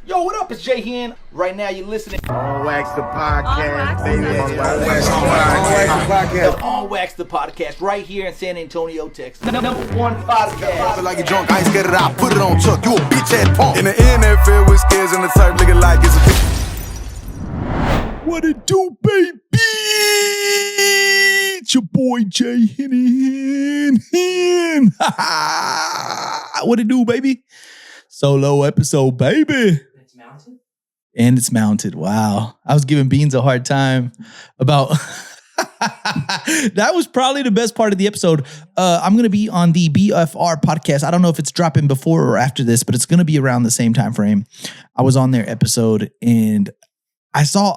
Yo, what up? It's J-Hen. Right now, you're listening. On Wax the Podcast, baby. On Wax the Podcast, right here in San Antonio, Texas. Number one podcast. Pop it like you drunk, I ain't scared of that. I put it on Chuck. You a bitch ass punk. In the NFL with scares and the type nigga like it's a bitch. What it do, baby? It's your boy J-Hen. What it do, baby? Solo episode, baby. It's mounted? And it's mounted. Wow. I was giving Beans a hard time about... That was probably the best part of the episode. I'm going to be on the BFR podcast. I don't know if it's dropping before or after this, but it's going to be around the same time frame. I was on their episode and I saw,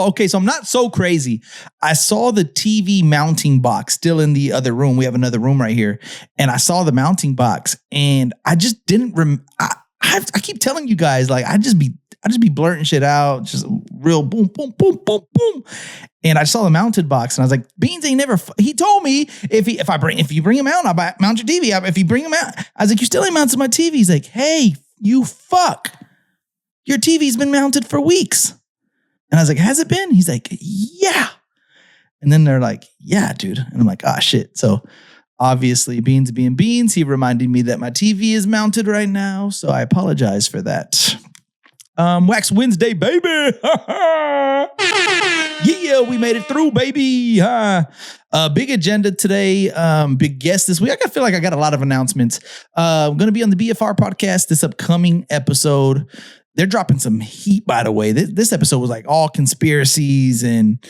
okay, so I'm not so crazy. I saw the TV mounting box still in the other room. We have another room right here. And I saw the mounting box and I just didn't, I keep telling you guys, like, I just be blurting shit out, just real boom, boom, boom, boom, boom. And I saw the mounted box and I was like, Beans ain't never, he told me if you bring him out, I'll mount your TV. If you bring him out, I was like, you still ain't mounted my TV. He's like, hey, you fuck. Your TV's been mounted for weeks. And I was like, has it been? He's like, yeah. And then they're like, yeah, dude. And I'm like, ah, shit. So obviously, Beans being Beans, he reminded me that my TV is mounted right now. So I apologize for that. Wax Wednesday, baby. Yeah, we made it through, baby. Big agenda today. Big guest this week. I feel like I got a lot of announcements. I'm going to be on the BFR podcast this upcoming episode. They're dropping some heat, by the way. This episode was like all conspiracies and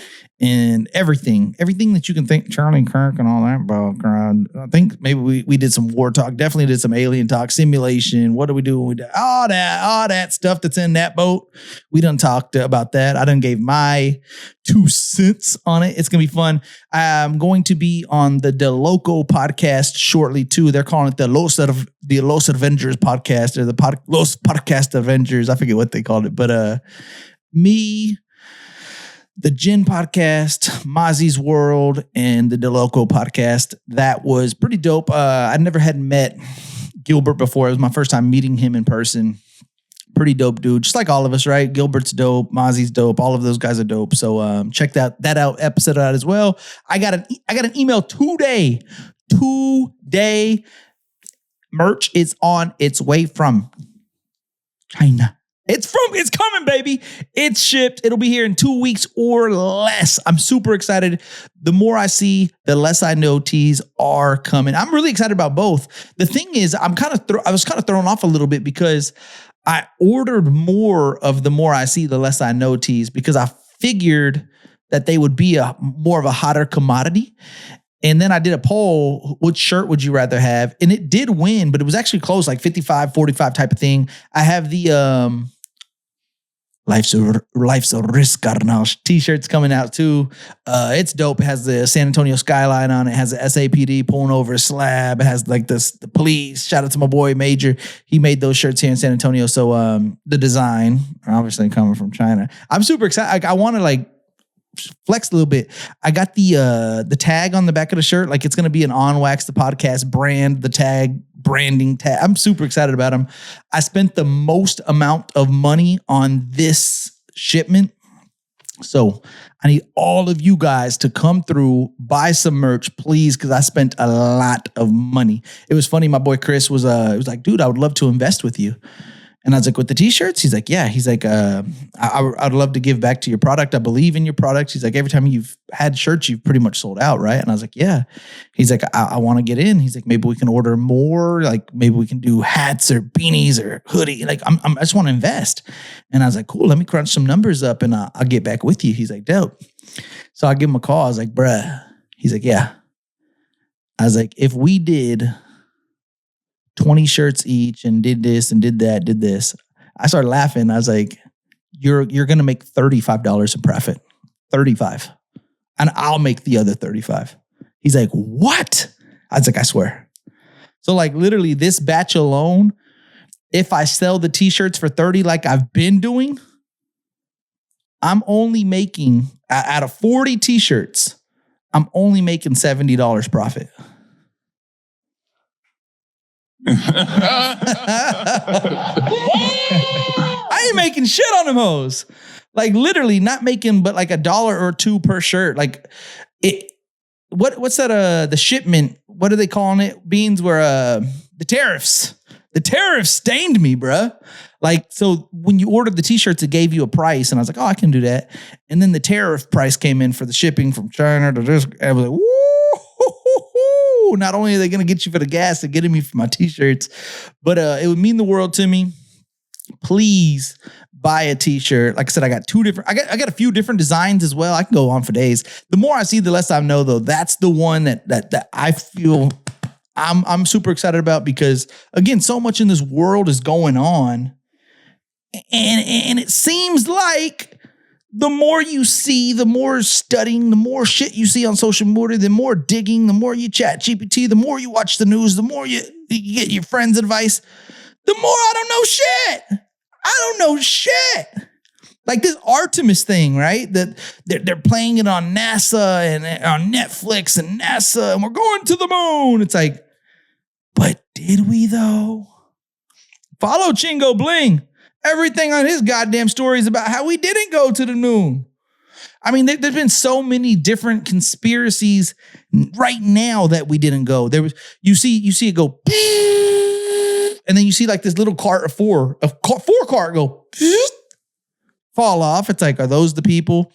everything that you can think. Charlie Kirk and all that background. I think maybe we did some war talk. Definitely did some alien talk, simulation. What do we do when we do all that stuff that's in that boat? We done talked about that. I done gave my 2 cents on it. It's gonna be fun. I'm going to be on the Loco podcast shortly too. They're calling it the Los Avengers podcast or the Los Podcast Avengers. I forget what they called it, but me, the Gin podcast, Mozzie's World, and the Loco podcast. That was pretty dope. I never had met Gilbert before. It was my first time meeting him in person. Pretty dope dude. Just like all of us, right? Gilbert's dope. Mozzie's dope. All of those guys are dope. So check that episode out as well. I got an email today. Merch is on its way from China. It's coming, baby. It's shipped. It'll be here in 2 weeks or less. I'm super excited. The more I see, the less I know teas are coming. I'm really excited about both. The thing is, I was kind of thrown off a little bit because I ordered more of the more I see, the less I know teas because I figured that they would be more of a hotter commodity. And then I did a poll, which shirt would you rather have? And it did win, but it was actually close, like 55-45 type of thing. I have the Life's a Risk Carnal t-shirts coming out too. It's dope. It has the San Antonio skyline on it. It has the SAPD pulling over a slab. It has like the police. Shout out to my boy Major. He made those shirts here in San Antonio. So the design, obviously coming from China. I'm super excited. I want to like flex a little bit. I got the tag on the back of the shirt. Like it's going to be an On Wax the Podcast brand, the tag, branding tag. I'm super excited about them. I spent the most amount of money on this shipment. So I need all of you guys to come through, buy some merch, please, because I spent a lot of money. It was funny. My boy Chris was like, dude, I would love to invest with you. And I was like, with the t-shirts? He's like, yeah. He's like, I'd love to give back to your product. I believe in your product. He's like, every time you've had shirts, you've pretty much sold out, right? And I was like, yeah. He's like, I want to get in. He's like, maybe we can order more. Like maybe we can do hats or beanies or hoodie. Like I just want to invest. And I was like, cool, let me crunch some numbers up and I'll get back with you. He's like, dope. So I give him a call. I was like, bruh. He's like, yeah. I was like, if we did 20 shirts each and did this and did that, did this. I started laughing. I was like, you're going to make $35 in profit. 35. And I'll make the other 35. He's like, what? I was like, I swear. So like literally this batch alone, if I sell the t-shirts for 30 like I've been doing, I'm only making, out of 40 t-shirts, I'm only making $70 profit. I ain't making shit on them hoes. Like literally not making but like $1 or $2 per shirt. Like it. What's that? The shipment. What are they calling it? Beans were the tariffs. The tariffs stained me, bruh. Like, so when you ordered the t-shirts, it gave you a price. And I was like, oh, I can do that. And then the tariff price came in for the shipping from China to this. And I was like, woo! Not only are they going to get you for the gas, they're getting me for my t-shirts. But it would mean the world to me. Please buy a t-shirt. Like I said, I got I got a few different designs as well. I can go on for days. The more I see, the less I know, though. That's the one that I feel I'm super excited about because, again, so much in this world is going on. And it seems like the more you see, the more studying, the more shit you see on social media, the more digging, the more you chat GPT, the more you watch the news, the more you get your friends' advice, the more I don't know shit. I don't know shit. Like this Artemis thing, right? That they're playing it on NASA and on Netflix and NASA, and we're going to the moon. It's like, but did we though? Follow Chingo Bling. Everything on his goddamn story is about how we didn't go to the moon. I mean, there's been so many different conspiracies right now that we didn't go. There was you see it go, and then you see like this little cart of four cart go fall off. It's like, are those the people?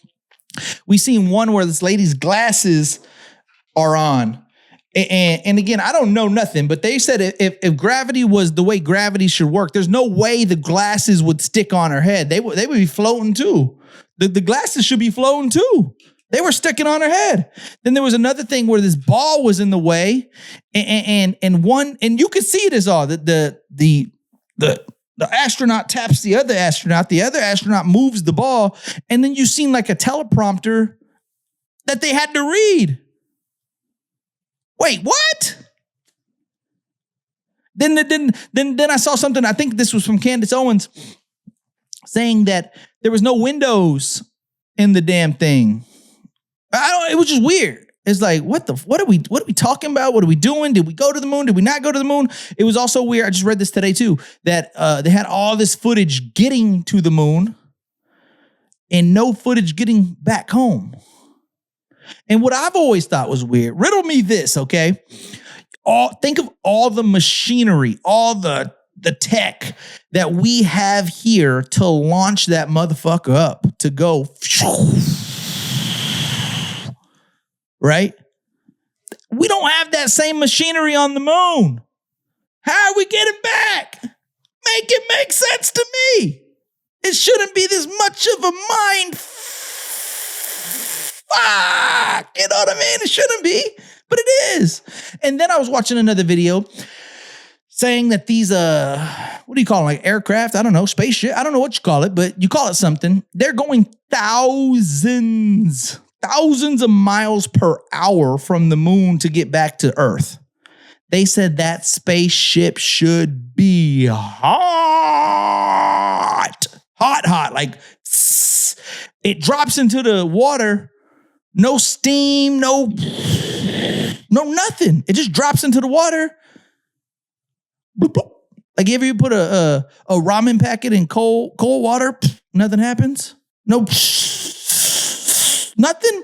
We seen one where this lady's glasses are on. And again, I don't know nothing, but they said if gravity was the way gravity should work, there's no way the glasses would stick on her head. They would be floating too. The glasses should be floating too. They were sticking on her head. Then there was another thing where this ball was in the way, and you could see it as all the astronaut taps the other astronaut moves the ball, and then you seen like a teleprompter that they had to read. Wait, what? Then I saw something. I think this was from Candace Owens saying that there was no windows in the damn thing. It was just weird. It's like, what are we talking about? What are we doing? Did we go to the moon? Did we not go to the moon? It was also weird. I just read this today too, that they had all this footage getting to the moon and no footage getting back home. And what I've always thought was weird, riddle me this, okay? Think of all the machinery, all the tech that we have here to launch that motherfucker up, to go, right? We don't have that same machinery on the moon. How are we getting back? Make it make sense to me. It shouldn't be this much of a mind fuck. You know what I mean? It shouldn't be, but it is. And then I was watching another video saying that these, what do you call them? Like aircraft? I don't know, spaceship. I don't know what you call it, but you call it something. They're going thousands of miles per hour from the moon to get back to Earth. They said that spaceship should be hot. Like it drops into the water. No steam, no nothing. It just drops into the water. Like if you put a ramen packet in cold water, nothing happens. No, nothing.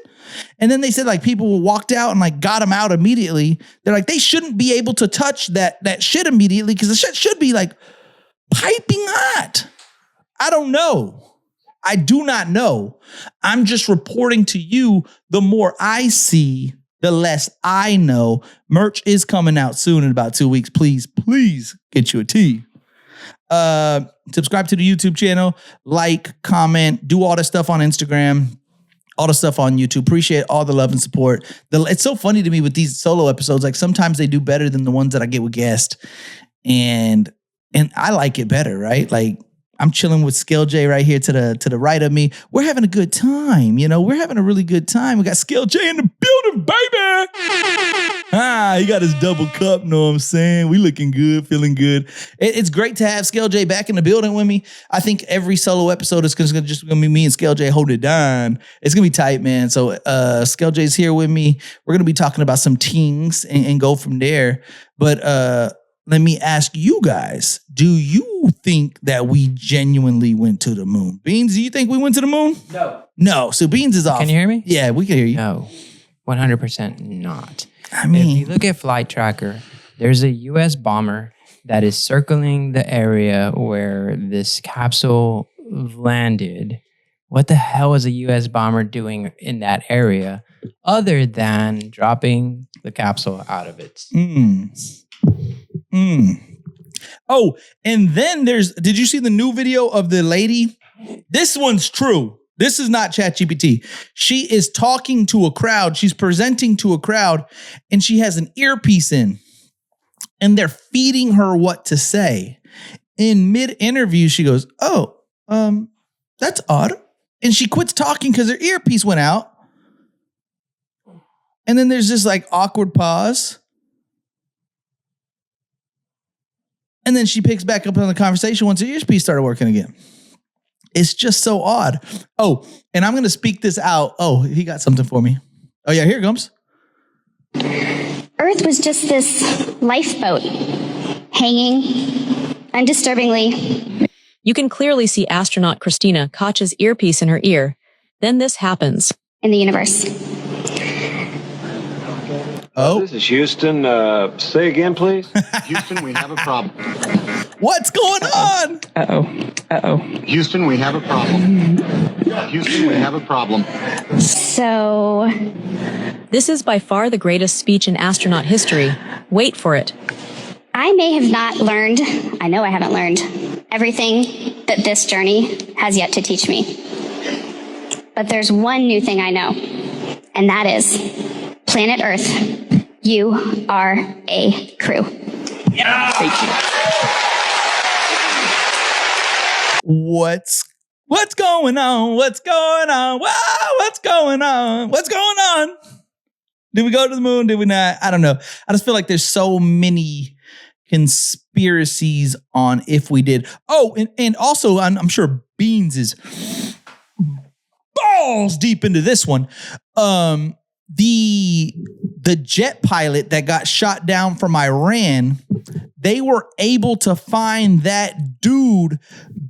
And then they said like people walked out and like got them out immediately. They're like, they shouldn't be able to touch that shit immediately because the shit should be like piping hot. I don't know. I do not know. I'm just reporting to you. The more I see, the less I know. Merch is coming out soon in about 2 weeks. Please get you a tee. Subscribe to the YouTube channel, like, comment, do all that stuff on Instagram, all the stuff on YouTube. Appreciate all the love and support. It's so funny to me with these solo episodes. Like sometimes they do better than the ones that I get with guests. And I like it better, right? Like I'm chilling with Skell J right here to the right of me. We're having a good time. You know, we're having a really good time. We got Skell J in the building, baby. He got his double cup, know what I'm saying? We looking good, feeling good. It's great to have Skell J back in the building with me. I think every solo episode is just gonna be me and Skell J holding it down. It's gonna be tight, man. So Skell J's here with me. We're gonna be talking about some things and go from there. But let me ask you guys, do you think that we genuinely went to the moon? Beans, do you think we went to the moon? No. So Beans is off. Can you hear me? Yeah, we can hear you. No, 100% not. I mean, if you look at Flight Tracker, there's a U.S. bomber that is circling the area where this capsule landed. What the hell is a U.S. bomber doing in that area other than dropping the capsule out of it? Oh, and then did you see the new video of the lady? This one's true. This is not ChatGPT. She is talking to a crowd. She's presenting to a crowd, and she has an earpiece in, and they're feeding her what to say. In mid-interview, she goes, that's odd. And she quits talking because her earpiece went out. And then there's this like awkward pause. And then she picks back up on the conversation once her earpiece started working again. It's just so odd. Oh, and I'm going to speak this out. Oh, he got something for me. Oh, yeah, here it comes. Earth was just this lifeboat hanging undisturbingly. You can clearly see astronaut Christina Koch's earpiece in her ear. Then this happens. In the universe. Oh. This is Houston. Say again, please. Houston, we have a problem. What's going on? Houston, we have a problem. Houston, we have a problem. So, This is by far the greatest speech in astronaut history. Wait for it. I may have not learned, I know I haven't learned, everything that this journey has yet to teach me. But there's one new thing I know, and that is planet Earth, you are a crew. Thank you. What's going on? What's going on? Wow, what's going on? What's going on? Did we go to the moon? Did we not? I don't know. I just feel like there's so many conspiracies on if we did. Oh, and also I'm sure Beans is balls deep into this one. The jet pilot that got shot down from Iran, they were able to find that dude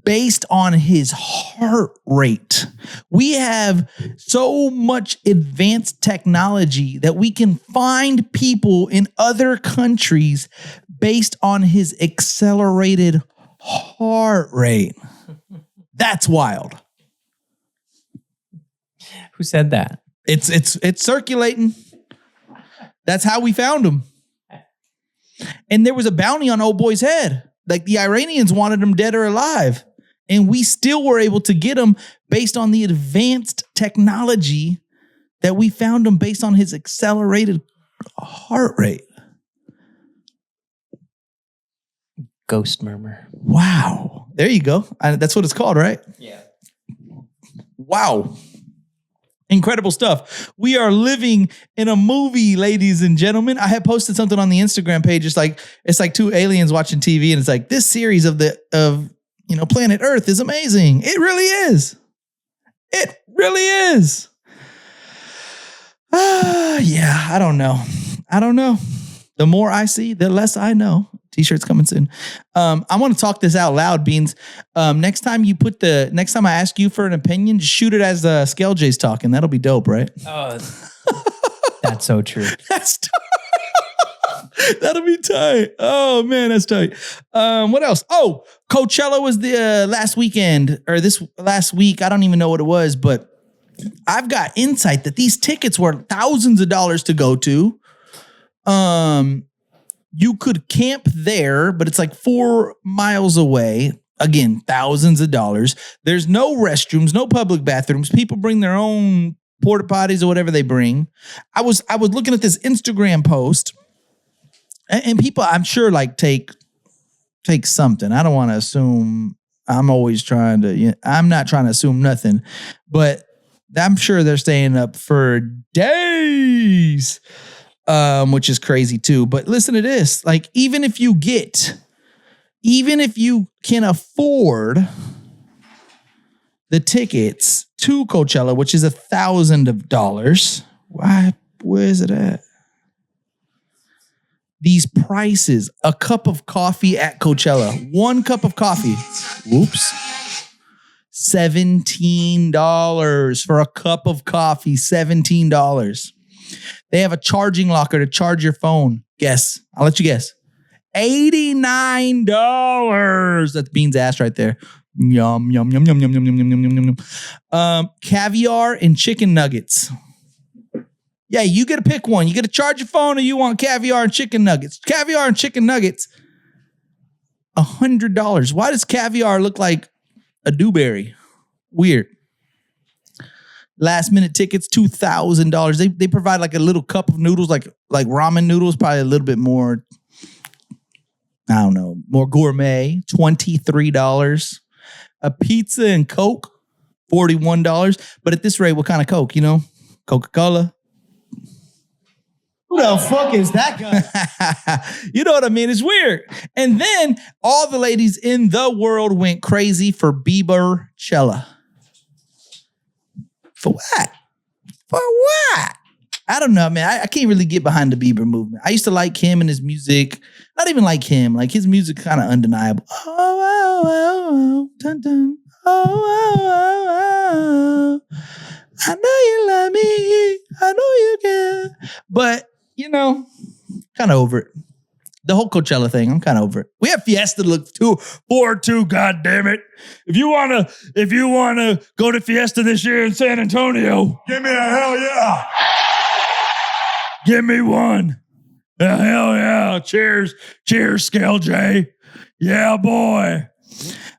based on his heart rate. We have so much advanced technology that we can find people in other countries based on his accelerated heart rate. That's wild. Who said that? It's circulating. That's how we found him. And there was a bounty on old boy's head. Like the Iranians wanted him dead or alive. And we still were able to get him based on the advanced technology that we found him based on his accelerated heart rate. Ghost murmur. Wow. There you go. That's what it's called, right? Yeah. Wow. Incredible stuff. We are living in a movie, ladies and gentlemen. I had posted something on the Instagram page. It's like two aliens watching TV, and it's like this series of Planet Earth is amazing. It really is. It really is. Yeah, I don't know. The more I see, the less I know. T-shirts coming soon. I want to talk this out loud, Beans. Next time I ask you for an opinion, just shoot it as Skell J's talking. That'll be dope, right? Oh, that's so true. That'll be tight. Oh man, that's tight. What else? Oh, Coachella was the last weekend or this last week. I don't even know what it was, but I've got insight that these tickets were thousands of dollars to go to. You could camp there, but it's like 4 miles away. Again, thousands of dollars. There's no restrooms, no public bathrooms. People bring their own porta potties or whatever they bring. I was looking at this Instagram post, and people, I'm sure, like take something. I don't want to assume. I'm always trying to. I'm not trying to assume nothing, but I'm sure they're staying up for days. Which is crazy too. But listen to this. Like, even if you can afford the tickets to Coachella, which is $1,000. Why? Where is it at? these prices. A cup of coffee at Coachella. 1 cup of coffee. Whoops. $17 for a cup of coffee. $17. They have a charging locker to charge your phone. Guess. I'll let you guess. $89. That's Bean's ass right there. Yum, yum, yum, yum, yum, yum, yum, yum, yum, yum, yum. Caviar and chicken nuggets. Yeah, you get to pick one. You get to charge your phone or you want caviar and chicken nuggets. Caviar and chicken nuggets, $100. Why does caviar look like a dewberry? Weird. Last minute tickets, $2,000. They provide like a little cup of noodles, like ramen noodles, probably a little bit more, I don't know, more gourmet, $23. A pizza and Coke, $41. But at this rate, what kind of Coke, you know? Coca-Cola. Who the fuck is that guy? You know what I mean? It's weird. And then all the ladies in the world went crazy for Bieberchella. For what? For what? I don't know, man. I can't really get behind the Bieber movement. I used to like him and his music. Not even like him. Like his music kind of undeniable. Oh, oh, oh, oh, dun, dun. Oh, oh, oh, oh. I know you love me. I know you can. But, you know, kind of over it. The whole Coachella thing, I'm kind of over it. We have Fiesta to look forward to, God damn it. If you wanna go to Fiesta this year in San Antonio, Give me a hell yeah. give me one. Hell yeah. Cheers. Cheers, Skell J. Yeah, boy.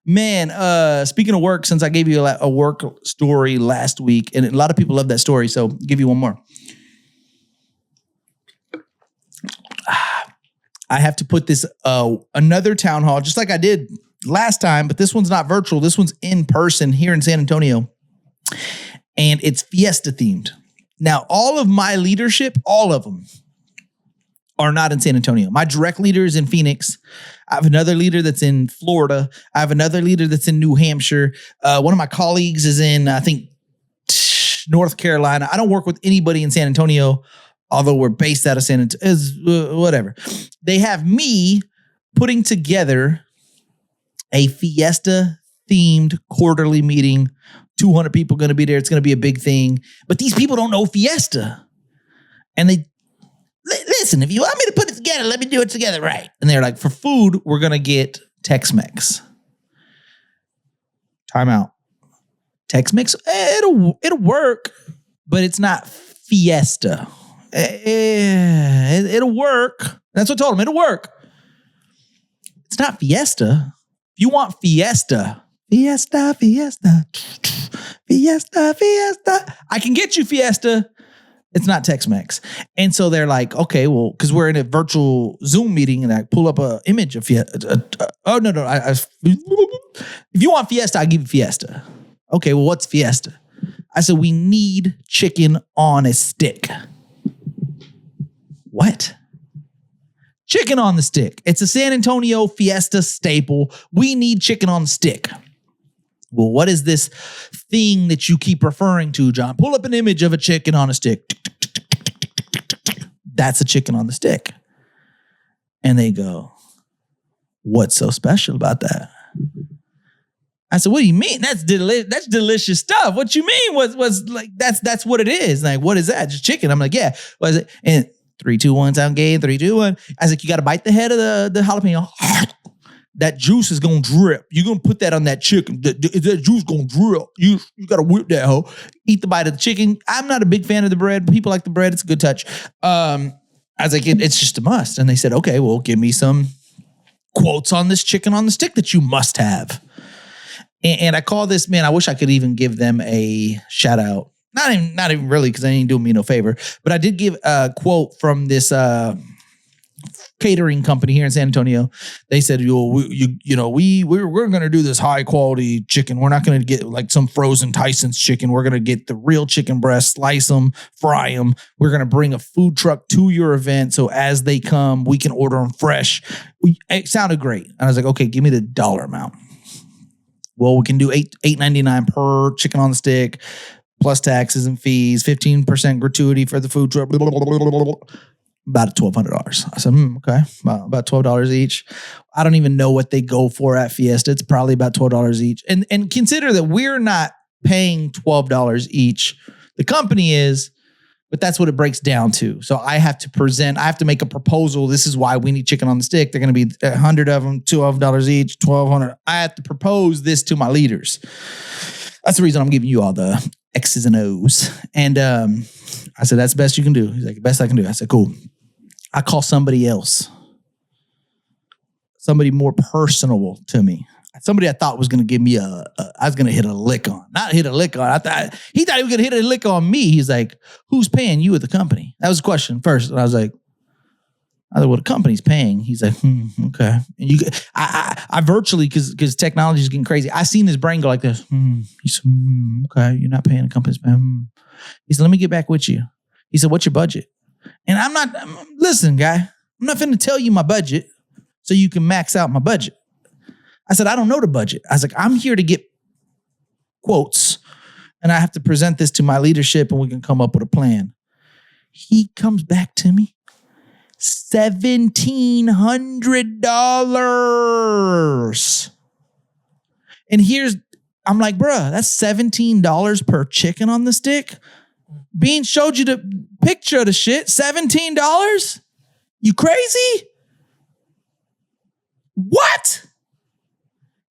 Man, speaking of work, since I gave you a work story last week, and a lot of people love that story, so I'll give you one more. I have to put this another town hall, just like I did last time, but this one's not virtual. This one's in person here in San Antonio, and it's Fiesta themed. Now, all of my leadership, all of them, are not in San Antonio. My direct leader is in Phoenix. I have another leader that's in Florida. I have another leader that's in New Hampshire. One of my colleagues is in, I think, North Carolina. I don't work with anybody in San Antonio, although we're based out of San Antonio. Whatever. They have me putting together a Fiesta-themed quarterly meeting. 200 people going to be there. It's going to be a big thing. But these people don't know Fiesta. And they, listen, if you want me to put it together, let me do it together right. And they're like, for food, we're going to get Tex-Mex. Time out. Tex-Mex, it'll work, but it's not Fiesta. It'll work. That's what I told him. It'll work. It's not Fiesta. If you want Fiesta, Fiesta, Fiesta, Fiesta, Fiesta, I can get you Fiesta. It's not Tex-Mex. And so they're like, okay, well, because we're in a virtual Zoom meeting and I pull up an image of Fiesta. If you want Fiesta, I'll give you Fiesta. Okay, well, what's Fiesta? I said, we need chicken on a stick. What? Chicken on the stick. It's a San Antonio Fiesta staple. We need chicken on the stick. Well, what is this thing that you keep referring to, John? Pull up an image of a chicken on a stick. That's a chicken on the stick. And they go, what's so special about that? I said, what do you mean? That's delicious stuff. What you mean? Was like that's what it is. Like, what is that? Just chicken. I'm like, yeah. What is it? And 3, 2, 1, sound gay. 3, 2, 1. I was like, you got to bite the head of the jalapeno. That juice is gonna drip. You're gonna put that on that chicken. That juice gonna drip. You gotta whip that hoe. Eat the bite of the chicken. I'm not a big fan of the bread. People like the bread. It's a good touch. I was like, it's just a must. And they said, okay, well, give me some quotes on this chicken on the stick that you must have. And I call this, man, I wish I could even give them a shout out. Not even really, because they ain't doing me no favor. But I did give a quote from this catering company here in San Antonio. They said, we're going to do this high quality chicken. We're not going to get like some frozen Tyson's chicken. We're going to get the real chicken breast, slice them, fry them. We're going to bring a food truck to your event. So as they come, we can order them fresh. It sounded great. And I was like, okay, give me the dollar amount. Well, we can do $8.99 per chicken on the stick, plus taxes and fees, 15% gratuity for the food truck. Blah, blah, blah, blah, blah. About $1,200. I said, okay, about $12 each. I don't even know what they go for at Fiesta. It's probably about $12 each. And consider that we're not paying $12 each. The company is, but that's what it breaks down to. So I have to make a proposal. This is why we need chicken on the stick. They're going to be 100 of them, $12 each, $1,200. I have to propose this to my leaders. That's the reason I'm giving you all the X's and O's. And I said, that's the best you can do. He's like, best I can do. I said, cool. I call somebody else. Somebody more personable to me. Somebody I thought was going to give me I was going to hit a lick on. Not hit a lick on. He thought he was going to hit a lick on me. He's like, who's paying you at the company? That was the question first. And I was like, well, the company's paying. He's like, okay. And I virtually, because technology is getting crazy, I seen his brain go like this. He said, okay, you're not paying, the company's paying. He said, let me get back with you. He said, what's your budget? And listen, guy, I'm not finna tell you my budget so you can max out my budget. I said, I don't know the budget. I was like, I'm here to get quotes and I have to present this to my leadership and we can come up with a plan. He comes back to me. $1,700. And I'm like, bruh, that's $17 per chicken on the stick. Bean showed you the picture of the shit. $17? You crazy? What?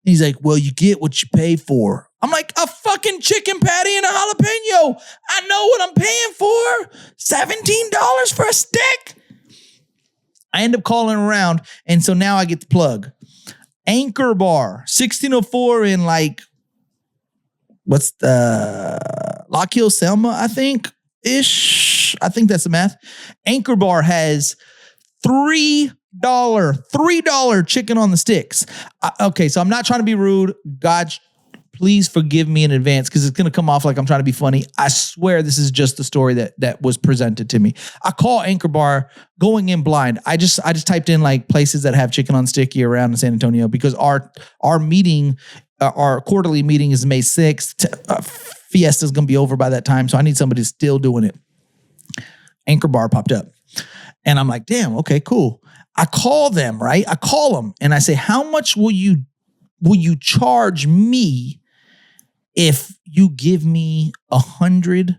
He's like, well, you get what you pay for. I'm like, a fucking chicken patty and a jalapeno. I know what I'm paying for. $17 for a stick. I end up calling around, and so now I get the plug. Anchor Bar, 1604 in what's the Lock Hill, Selma, I think that's the math. Anchor Bar has $3 chicken on the sticks. Okay, so I'm not trying to be rude. God, please forgive me in advance because it's going to come off like I'm trying to be funny. I swear this is just the story that was presented to me. I call Anchor Bar going in blind. I just typed in places that have chicken on stick year round in San Antonio because our meeting, our quarterly meeting is May 6th. Fiesta is going to be over by that time. So I need somebody still doing it. Anchor Bar popped up and I'm like, damn, okay, cool. I call them, right? I call them and I say, how much will you charge me if you give me 100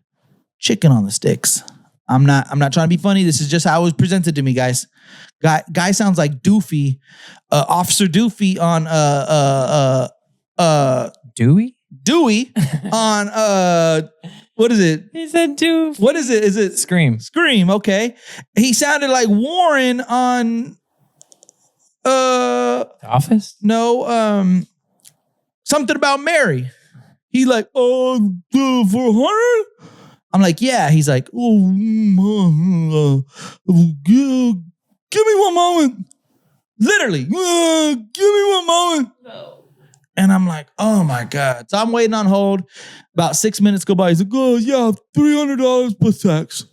chicken on the sticks? I'm not trying to be funny. This is just how it was presented to me, guys. Guy sounds like Doofy, Officer Doofy on Dewey on what is it? He said Doof. What is it? Is it Scream? Scream, okay. He sounded like Warren on The Office? No, something about Mary. He like, for 100? I'm like, yeah. He's like, give me one moment. Literally, give me one moment. No. And I'm like, oh my God. So I'm waiting on hold. About 6 minutes go by. He's like, oh yeah, $300 plus tax.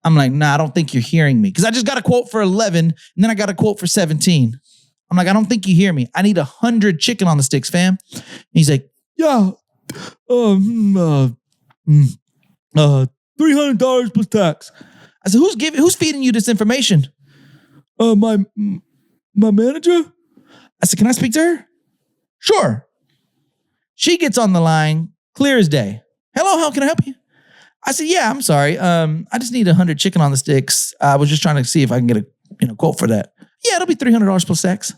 I'm like, nah, I don't think you're hearing me. Because I just got a quote for 11 and then I got a quote for 17. I'm like, I don't think you hear me. I need 100 chicken on the sticks, fam. And he's like, yeah, $300 plus tax. I said, who's feeding you this information? My manager. I said, can I speak to her? Sure. She gets on the line, clear as day. Hello, how can I help you? I said, yeah, I'm sorry. I just need 100 chicken on the sticks. I was just trying to see if I can get a quote for that. Yeah, it'll be $300 plus tax.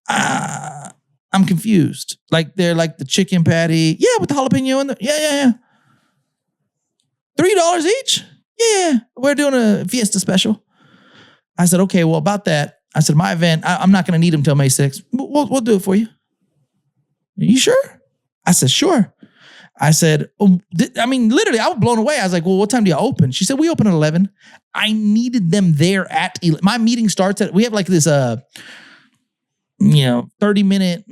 I'm confused. They're like the chicken patty. Yeah, with the jalapeno in there. Yeah. $3 each? Yeah. We're doing a Fiesta special. I said, okay, well, about that. I said, my event, I'm not going to need them till May 6th. We'll do it for you. Are you sure? I said, sure. I said, literally, I was blown away. I was like, well, what time do you open? She said, we open at 11. I needed them there at 11. My meeting starts we have this 30-minute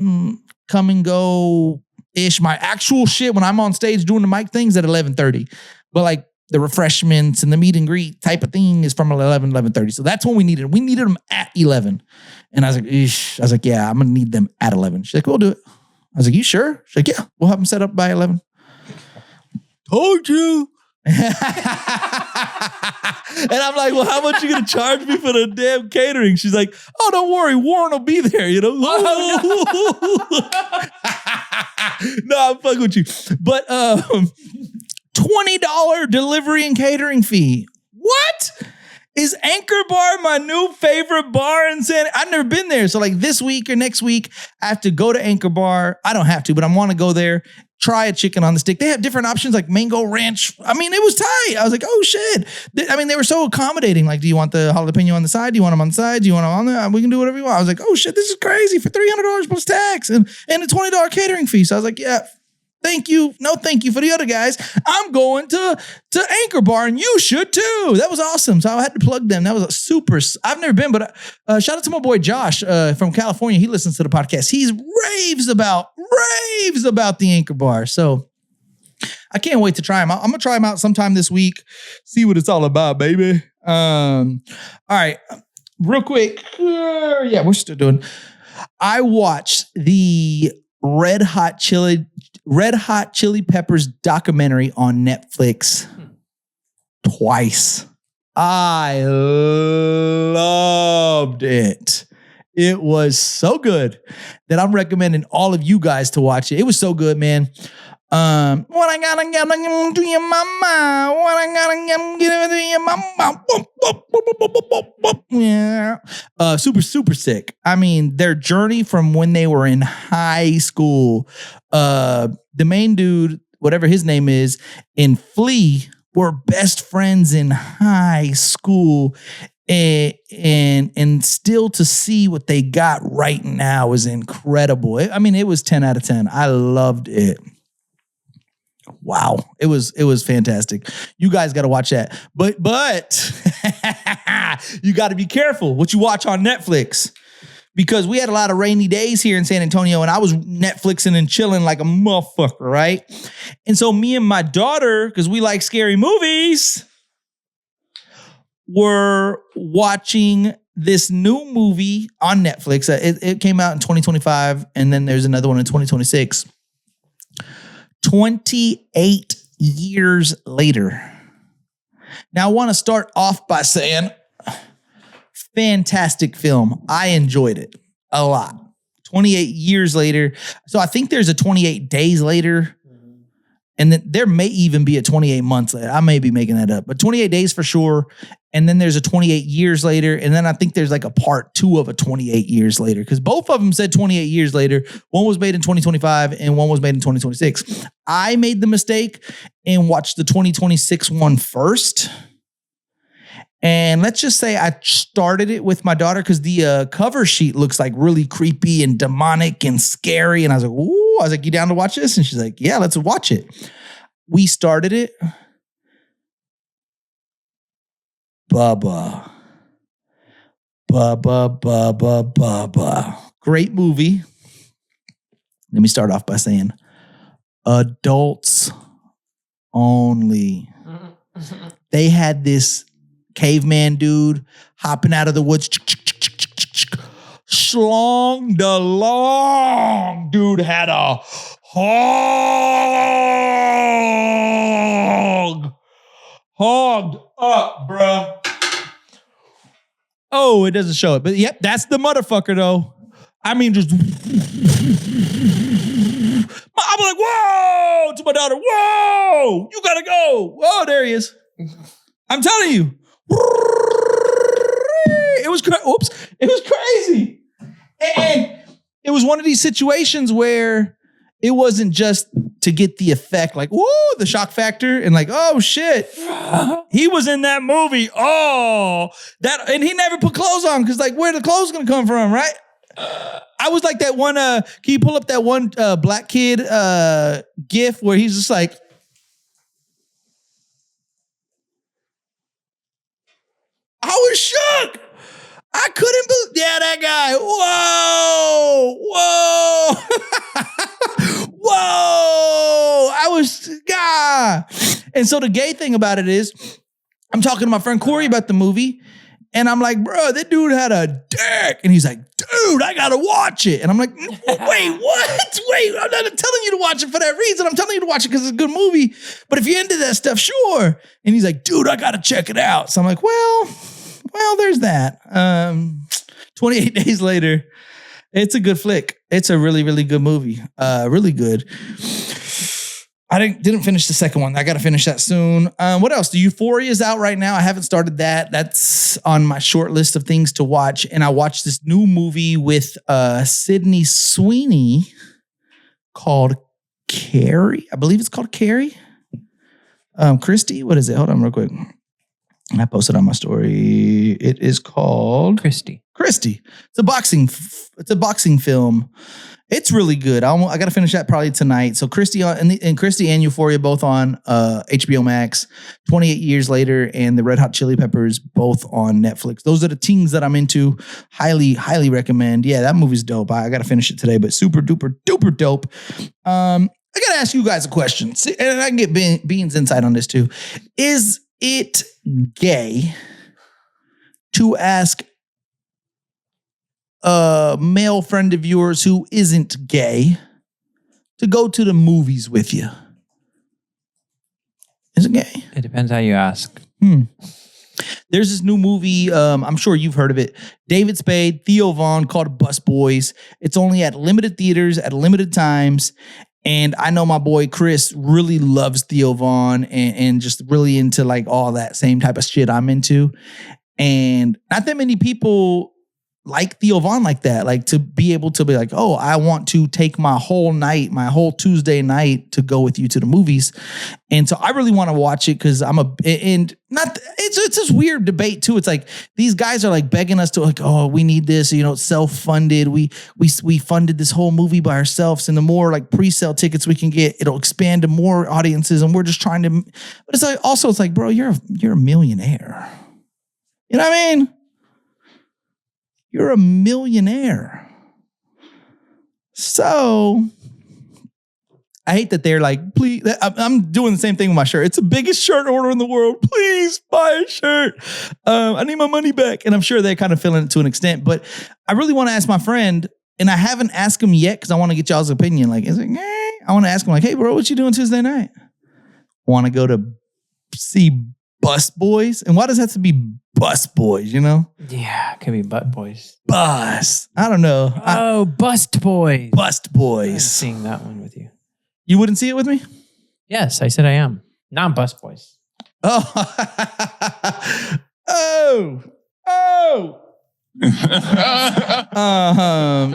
come and go-ish. My actual shit when I'm on stage doing the mic things at 11:30. But the refreshments and the meet and greet type of thing is from 11:30. So that's when we needed them. We needed them at 11. And I was like, eesh. I was like, yeah, I'm going to need them at 11. She's like, we'll do it. I was like, you sure? She's like, yeah, we'll have them set up by 11. Told you. And I'm like, well, how much you gonna charge me for the damn catering? She's like, oh, don't worry, Warren will be there, you know? No, I'm fucking with you. But $20 delivery and catering fee. What? Is Anchor Bar my new favorite bar in San? I've never been there. So like this week or next week, I have to go to Anchor Bar. I don't have to, but I want to go there, try a chicken on the stick. They have different options like mango ranch. I mean, it was tight. I was like, oh shit. They were so accommodating. Like, do you want the jalapeno on the side? Do you want them on the side? Do you want them on there? We can do whatever you want. I was like, oh shit, this is crazy for $300 plus tax and a $20 catering fee. So I was like, yeah. Thank you. No, thank you for the other guys. I'm going to Anchor Bar and you should too. That was awesome. So I had to plug them. That was a super, I've never been, but shout out to my boy Josh from California. He listens to the podcast. He raves about the Anchor Bar. So I can't wait to try them out. I'm going to try them out sometime this week. See what it's all about, baby. All right. Real quick. Yeah, we're still doing. I watched the Red Hot Chili Peppers documentary on Netflix twice. I loved it. It was so good that I'm recommending all of you guys to watch it. It was so good, man. What I gotta get to your mama. What I gotta get to your mama. Yeah. Super sick. I mean, their journey from when they were in high school. The main dude, whatever his name is, in Flea, were best friends in high school. And still to see what they got right now is incredible. It was 10 out of 10. I loved it. Wow. It was fantastic. You guys got to watch that. But you got to be careful what you watch on Netflix because we had a lot of rainy days here in San Antonio and I was Netflixing and chilling like a motherfucker, right? And so me and my daughter, because we like scary movies, were watching this new movie on Netflix. It came out in 2025 and then there's another one in 2026. 28 years later. Now, I want to start off by saying, fantastic film. I enjoyed it a lot. 28 years later. So I think there's a 28 days later. And then there may even be a 28 months later. I may be making that up. But 28 days for sure. And then there's a 28 years later. And then I think there's like a part 2 of a 28 years later. Because both of them said 28 years later. One was made in 2025 and one was made in 2026. I made the mistake and watched the 2026 one first. And let's just say I started it with my daughter because the cover sheet looks like really creepy and demonic and scary. And I was like, ooh. I was like, you down to watch this? And she's like, yeah, let's watch it. We started it. Bubba. Great movie. Let me start off by saying adults only. They had this caveman dude hopping out of the woods. Schlong the long dude had a hogged up, bruh. Oh, it doesn't show it, but yep, that's the motherfucker though. I mean, just I'm like, whoa, to my daughter, whoa, you gotta go. Whoa, there he is. I'm telling you. It was crazy. And it was one of these situations where it wasn't just to get the effect, like, woo, the shock factor, and like, oh shit. He was in that movie. Oh, and he never put clothes on, because like, where the clothes gonna come from, right? I was like that one, can you pull up that one black kid gif where he's just like, I was shook. I couldn't believe, yeah, that guy. Whoa. Whoa. I was, God. And so the gay thing about it is, I'm talking to my friend Corey about the movie, And I'm like, bro, that dude had a dick. And he's like, dude, I got to watch it. And I'm like, wait, what? Wait, I'm not telling you to watch it for that reason. I'm telling you to watch it because it's a good movie. But if you're into that stuff, sure. And he's like, dude, I got to check it out. So I'm like, well, there's that. 28 days later, it's a good flick. It's a really, really good movie. Really good. I didn't finish the second one. I got to finish that soon. What else? The Euphoria is out right now. I haven't started that. That's on my short list of things to watch. And I watched this new movie with Sydney Sweeney called Carrie. I believe it's called Carrie. Christy, what is it? Hold on real quick. I posted on my story. It is called Christy. It's a boxing film. It's really good. I got to finish that probably tonight. So Christy and Christy and Euphoria both on HBO Max. 28 years later, and the Red Hot Chili Peppers both on Netflix. Those are the teams that I'm into. Highly recommend. Yeah, that movie's dope. I got to finish it today, but super duper dope. I got to ask you guys a question, and I can get Bean's insight on this too. Is it gay to ask a male friend of yours who isn't gay to go to the movies with you? Is it gay? It depends how you ask. There's this new movie, I'm sure you've heard of it. David Spade, Theo Vaughn, called Bus Boys. It's only at limited theaters at limited times. And I know my boy Chris really loves Theo Vaughn and just really into like all that same type of shit I'm into. And not that many people like Theo Vaughn like that, like to be able to be like, oh, I want to take my whole night, my whole Tuesday night to go with you to the movies. And so I really want to watch it because it's this weird debate too. It's like these guys are like begging us to like, oh, we need this, it's self-funded. We funded this whole movie by ourselves, and the more like pre-sale tickets we can get, it'll expand to more audiences. And we're just trying to, but it's like, also it's like, bro, you're a millionaire. You know what I mean? You're a millionaire. So I hate that they're like, please, I'm doing the same thing with my shirt. It's the biggest shirt order in the world. Please buy a shirt. I need my money back. And I'm sure they're kind of feeling it to an extent, but I really want to ask my friend, and I haven't asked him yet because I want to get y'all's opinion. Like, is it, I want to ask him like, hey bro, what you doing Tuesday night? Want to go to see Bus Boys? And why does it have to be Bus Boys, Yeah, it could be Butt Boys. Bus. I don't know. Bust Boys. Bust Boys. I'm seeing that one with you. You wouldn't see it with me? Yes, I said I am. Not Bust Boys. Oh.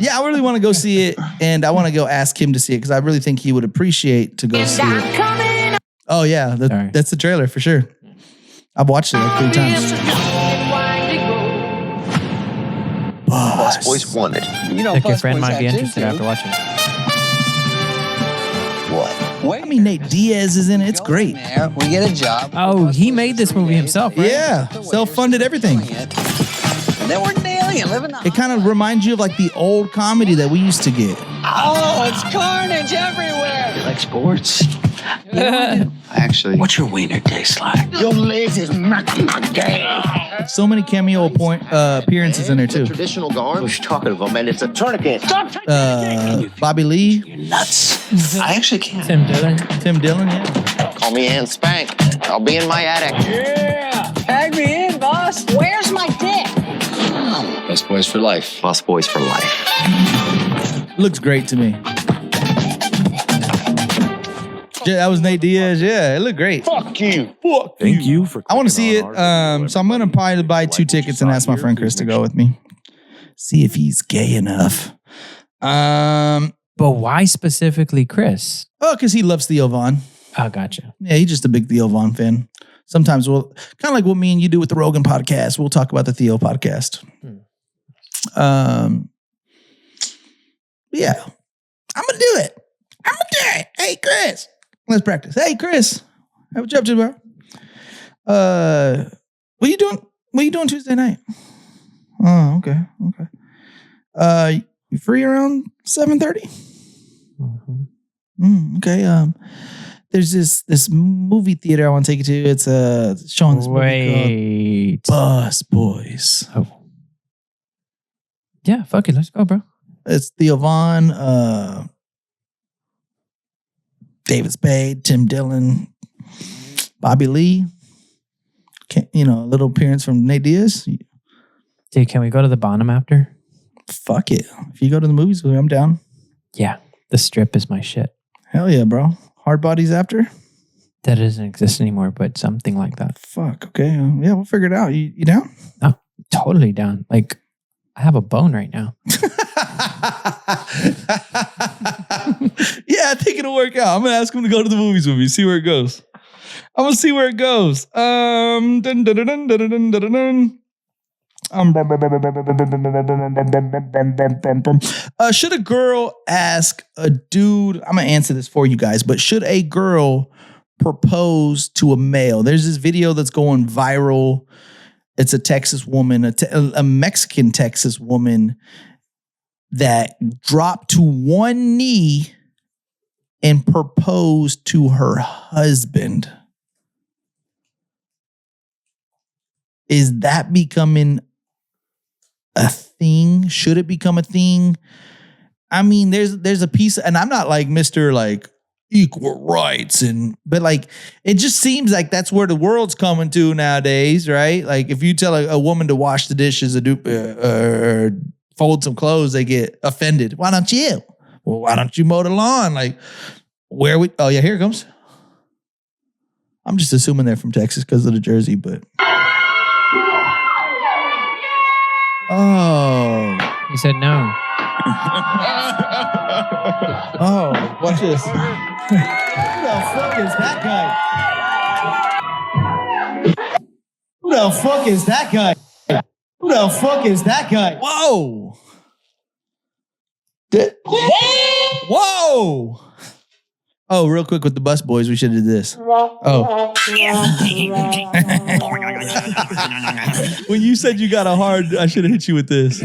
Yeah, I really want to go see it, and I want to go ask him to see it because I really think he would appreciate to go see it. Oh yeah, that's the trailer for sure. I've watched it like 3 times. Bus Boys wanted. Like your friend might be interested after watching it. What? I mean, Nate Diaz is in it. It's great. We get a job. Oh, he made this movie himself, right? Yeah, self-funded everything. And then we're nailing it, living the. It kind of reminds you of like the old comedy that we used to get. Oh, it's carnage everywhere. You like sports? Yeah. Actually, what's your wiener taste like? Your legs is my game. So many cameo appearances in there too. Traditional garb. Who's talking about, man? It's a tourniquet. Bobby Lee. You're nuts. I actually can't. Tim Dillon, yeah. Call me Ann Spank. I'll be in my attic. Yeah. Tag me in, boss. Where's my dick? Bus Boys for life. Bus Boys for life. Looks great to me. Yeah, that was Nate Diaz. Yeah, it looked great. Fuck you. Thank you for. I want to see it. So I'm gonna probably buy 2 tickets and ask my friend Chris to go with me. See if he's gay enough. But why specifically Chris? Oh, because he loves Theo Vaughn. Oh, gotcha. Yeah, he's just a big Theo Vaughn fan. Sometimes we'll kind of like what me and you do with the Rogan podcast. We'll talk about the Theo podcast. Yeah, I'm gonna do it. Hey, Chris. Let's practice. Hey, Chris. Hey, what you up to, bro? What you doing? What you doing Tuesday night? Oh, okay. You free around 7:30? Okay. there's this movie theater I want to take you to. It's showing this movie called Bus Boys. Oh. Yeah, fuck it. Let's go, bro. It's Theo Vaughn, David Spade, Tim Dillon, Bobby Lee. A little appearance from Nate Diaz. Dude, can we go to the bottom after? Fuck it. If you go to the movies, I'm down. Yeah, the strip is my shit. Hell yeah, bro. Hard bodies after? That doesn't exist anymore, but something like that. Fuck, okay. Yeah, we'll figure it out. You down? I'm totally down. Like, I have a bone right now. Yeah, I think it'll work out. I'm going to ask him to go to the movies with me, see where it goes. I'm going to see where it goes. Should a girl ask a dude, I'm going to answer this for you guys, but should a girl propose to a male? There's this video that's going viral. It's a Texas woman, a Mexican Texas woman that dropped to one knee and proposed to her husband. Is that becoming a thing? Should it become a thing? I mean, there's a piece, and I'm not like Mr. like equal rights, but like it just seems like that's where the world's coming to nowadays, right? Like if you tell a woman to wash the dishes or fold some clothes, they get offended. Why don't you? Well, why don't you mow the lawn? Like oh yeah, here it comes. I'm just assuming they're from Texas because of the jersey, but oh, he said no. Oh, watch this. Who the fuck is that guy? Who the fuck is that guy? Who the fuck is that guy? Whoa. Whoa. Oh, real quick with the Bus Boys, we should have did this. Oh. When you said you got a hard, I should have hit you with this.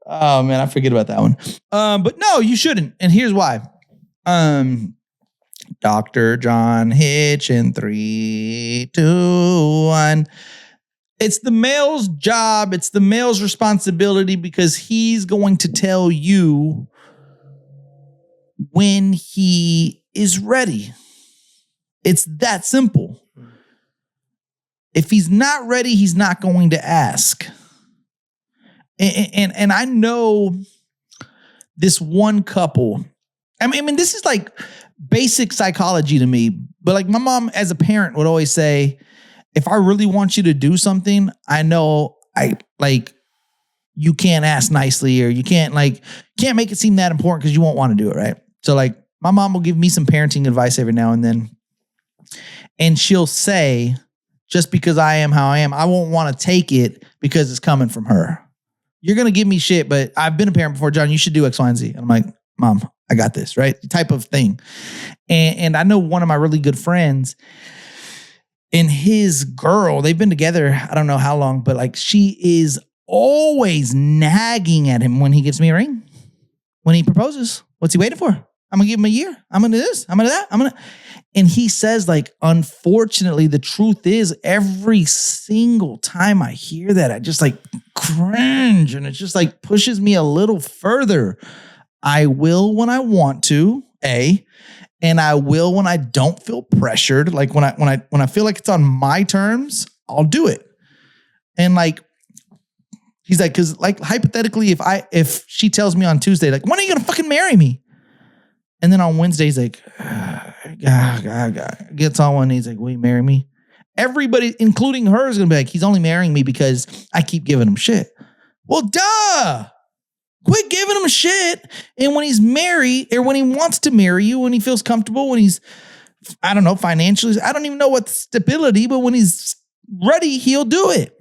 Oh man, I forget about that one. But no, you shouldn't. And here's why. Dr. John Hitch in 3, 2, 1. It's the male's job. It's the male's responsibility because he's going to tell you when he is ready. It's that simple. If he's not ready, he's not going to ask. And I know this one couple. I mean, this is like basic psychology to me. But like my mom as a parent would always say, if I really want you to do something, I know you can't ask nicely or you can't make it seem that important because you won't want to do it, right? So like my mom will give me some parenting advice every now and then. And she'll say, just because I am how I am, I won't want to take it because it's coming from her. You're going to give me shit, but I've been a parent before, John, you should do X, Y, and Z. And I'm like, Mom, I got this, right? Type of thing. And I know one of my really good friends and his girl, they've been together, I don't know how long, but like she is always nagging at him when he gives me a ring. When he proposes, what's he waiting for? I'm going to give him a year. I'm going to do this. I'm going to do that. And he says, like, unfortunately, the truth is every single time I hear that, I just like cringe and it just like pushes me a little further. I will when I want to, and I will when I don't feel pressured. Like when I feel like it's on my terms, I'll do it. And like, he's like, cause like hypothetically, if she tells me on Tuesday, like, when are you going to fucking marry me? And then on Wednesday, he's like, gets on one knee. He's like, will you marry me? Everybody, including her, is going to be like, he's only marrying me because I keep giving him shit. Well, duh. Quit giving him shit. And when he's married, or when he wants to marry you, when he feels comfortable, when he's, I don't know, financially, I don't even know what stability, but when he's ready, he'll do it.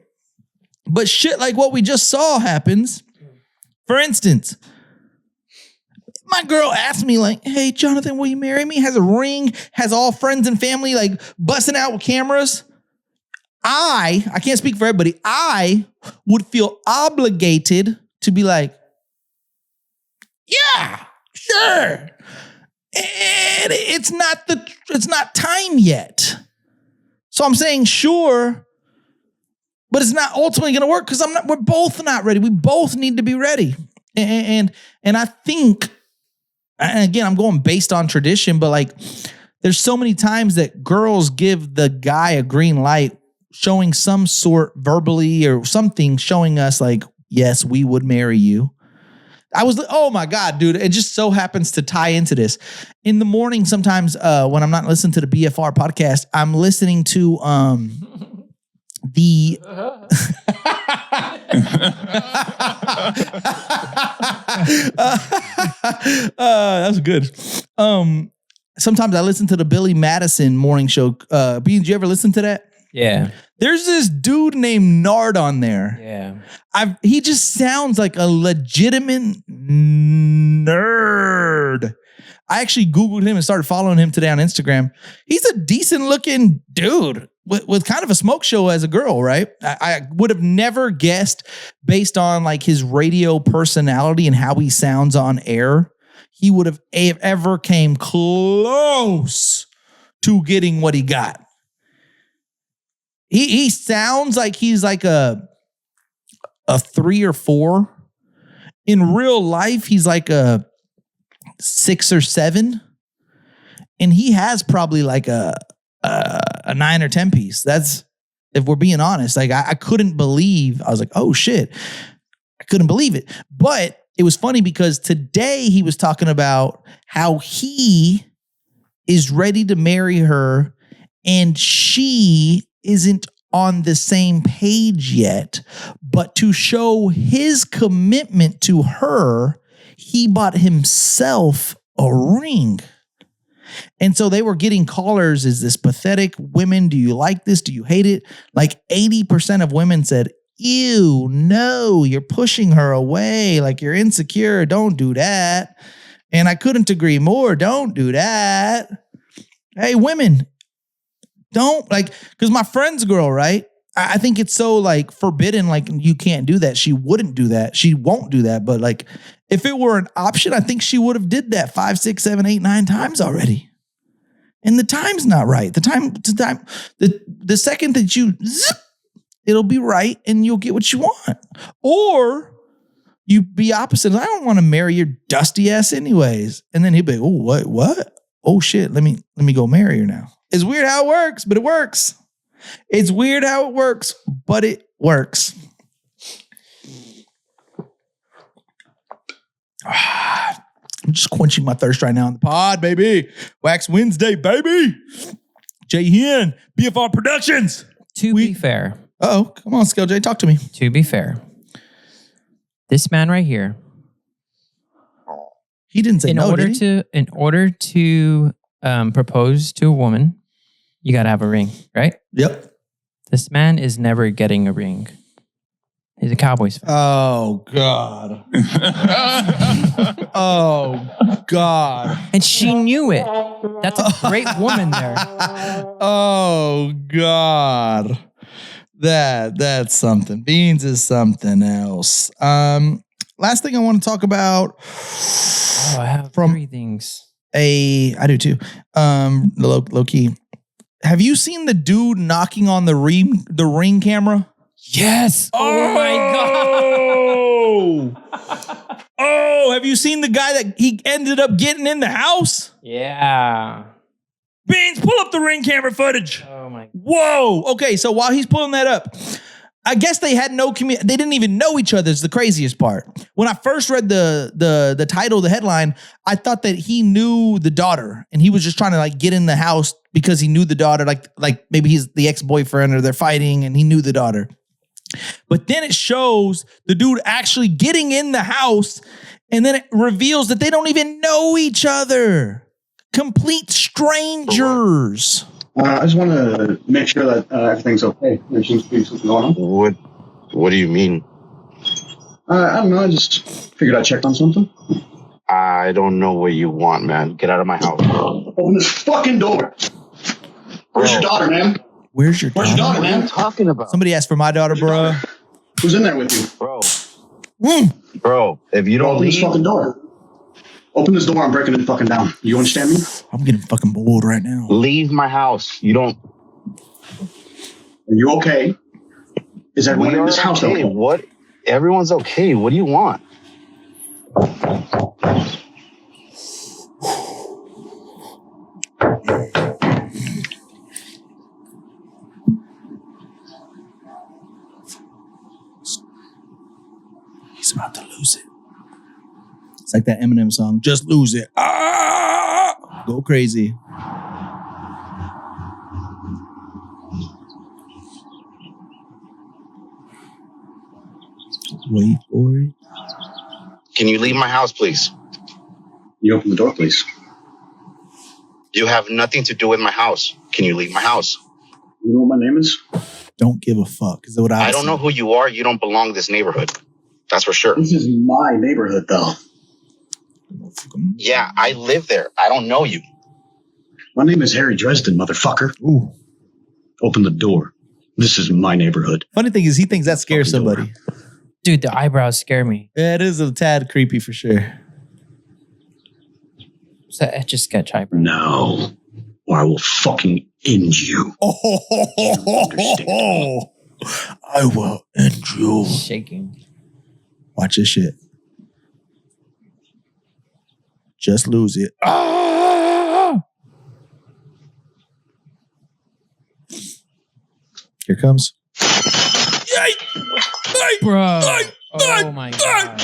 But shit like what we just saw happens. For instance, my girl asked me like, hey, Jonathan, will you marry me? Has a ring, has all friends and family like busting out with cameras. I can't speak for everybody. I would feel obligated to be like, yeah, sure. And it's not time yet. So I'm saying sure, but it's not ultimately going to work because we're both not ready. We both need to be ready. And I think, and again, I'm going based on tradition, but like there's so many times that girls give the guy a green light, showing some sort verbally or something, showing us like, yes, we would marry you. Oh my God, dude. It just so happens to tie into this. In the morning, sometimes when I'm not listening to the BFR podcast, I'm listening to that's good. Sometimes I listen to the Billy Madison morning show. B, did you ever listen to that? Yeah. There's this dude named Nard on there. Yeah. He just sounds like a legitimate nerd. I actually Googled him and started following him today on Instagram. He's a decent looking dude with kind of a smoke show as a girl, right? I would have never guessed based on like his radio personality and how he sounds on air, he would have ever came close to getting what he got. He sounds like he's like a 3 or 4. In real life, he's like a 6 or 7. And he has probably like a 9 or 10 piece. That's, if we're being honest, like I couldn't believe, I was like, oh shit. I couldn't believe it. But it was funny because today he was talking about how he is ready to marry her and she isn't on the same page yet, but to show his commitment to her, he bought himself a ring. And so they were getting callers, is this pathetic? Women, do you like this? Do you hate it? Like 80% of women said, ew, no, you're pushing her away. Like you're insecure. Don't do that. And I couldn't agree more. Don't do that. Hey, women, don't like, because my friend's girl, right? I think it's so like forbidden. Like you can't do that. She wouldn't do that. She won't do that. But like, if it were an option, I think she would have did that 5, 6, 7, 8, 9 times already. And the time's not right. The second that you zip, it'll be right and you'll get what you want. Or you be opposite. I don't want to marry your dusty ass anyways. And then he'll be, oh, what? Oh shit. Let me go marry her now. It's weird how it works, but it works. It's weird how it works, but it works. I'm just quenching my thirst right now on the pod, baby. Wax Wednesday, baby. J-Hen, BFR Productions. To be fair. Uh-oh, come on, Skell J, talk to me. To be fair, this man right here. He didn't say no, did he? In order to propose to a woman, you got to have a ring, right? Yep. This man is never getting a ring. He's a Cowboys fan. Oh, God. Oh, God. And she knew it. That's a great woman there. Oh, God. That's something. Beans is something else. Last thing I want to talk about. Oh, I have 3 things. I do too. Low key. Have you seen the dude knocking on the ring camera? Yes. Oh my God. Oh, have you seen the guy that he ended up getting in the house? Yeah. Beans, pull up the ring camera footage. Oh my God. Whoa. Okay, so while he's pulling that up, I guess they had no community. They didn't even know each other is the craziest part. When I first read the title, the headline, I thought that he knew the daughter and he was just trying to like get in the house because he knew the daughter, like maybe he's the ex-boyfriend or they're fighting and he knew the daughter. But then it shows the dude actually getting in the house and then it reveals that they don't even know each other. Complete strangers. I just want to make sure that everything's okay. There seems to be something going on. What do you mean? I don't know. I just figured I'd check on something. I don't know what you want, man. Get out of my house. Open this fucking door. Where's your daughter, man? Where's your daughter? Where's your daughter, What are man? you talking about? Somebody asked for my daughter, bro. Who's in there with you? Bro, if you don't Open this leave, fucking door. Open this door. I'm breaking it fucking down. You understand me? I'm getting fucking bored right now. Leave my house. You don't. Are you okay? Is everyone in this house okay? What? Everyone's okay. What do you want? He's about to lose it. It's like that Eminem song. Just lose it. Ah! Go crazy. Wait for it. Can you leave my house, please? You open the door, please. You have nothing to do with my house. Can you leave my house? You know what my name is? Don't give a fuck. Is that what I don't know who you are. You don't belong in this neighborhood. That's for sure. This is my neighborhood, though. Yeah, I live there. I don't know you. My name is Harry Dresden, motherfucker. Ooh. Open the door. This is my neighborhood. Funny thing is, he thinks that scares somebody. Dude, the eyebrows scare me. Yeah, it is a tad creepy for sure. It's that Etch a Sketch eyebrow. No, or I will fucking end you. I will end you. Shaking. Watch this shit. Just lose it. Ah! Here comes. Bro. Oh my God.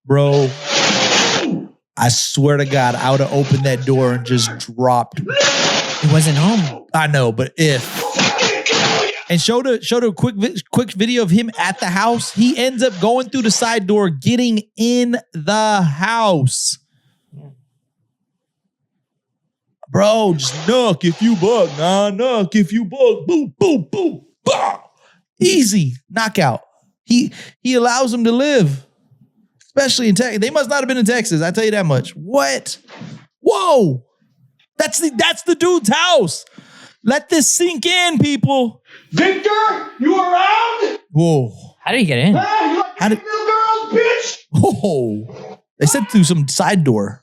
Bro, I swear to God, I would have opened that door and just dropped. He wasn't home. I know, but if. And showed a quick video of him at the house. He ends up going through the side door, getting in the house. Bro, just knock if you bug. Nah, knock if you bug. Boom, boom, boom. Bah. Easy. Knockout. He allows him to live. Especially in Texas. They must not have been in Texas. I tell you that much. What? Whoa. That's the dude's house. Let this sink in, people. Victor, you around? Whoa. How did he get in? Hey, you like little girls, bitch? Oh. They said through some side door.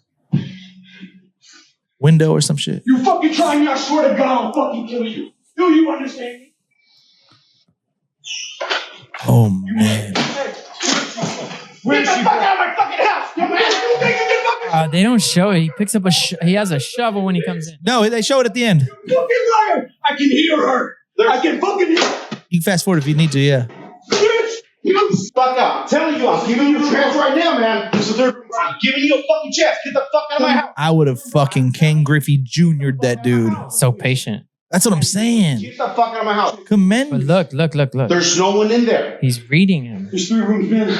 Window or some shit. You fucking try me, I swear to God, I'll fucking kill you. Do you understand me? Oh, man. Get the fuck out of my fucking house! You man, you think you can fucking... They don't show it. He picks up he has a shovel when he comes in. No, they show it at the end. You fucking liar! I can hear her. I can fucking hear her. You can fast forward if you need to, yeah. Bitch! You fuck out. I'm telling you, I'm giving you a chance right now, man. This is I'm giving you a fucking chance. Get the fuck out of my house. I would have fucking Ken Griffey Jr.'d that dude. So patient. That's what I'm saying. Get the fuck out of my house. Commend. But look. There's no one in there. He's reading him. There's 3 rooms, man.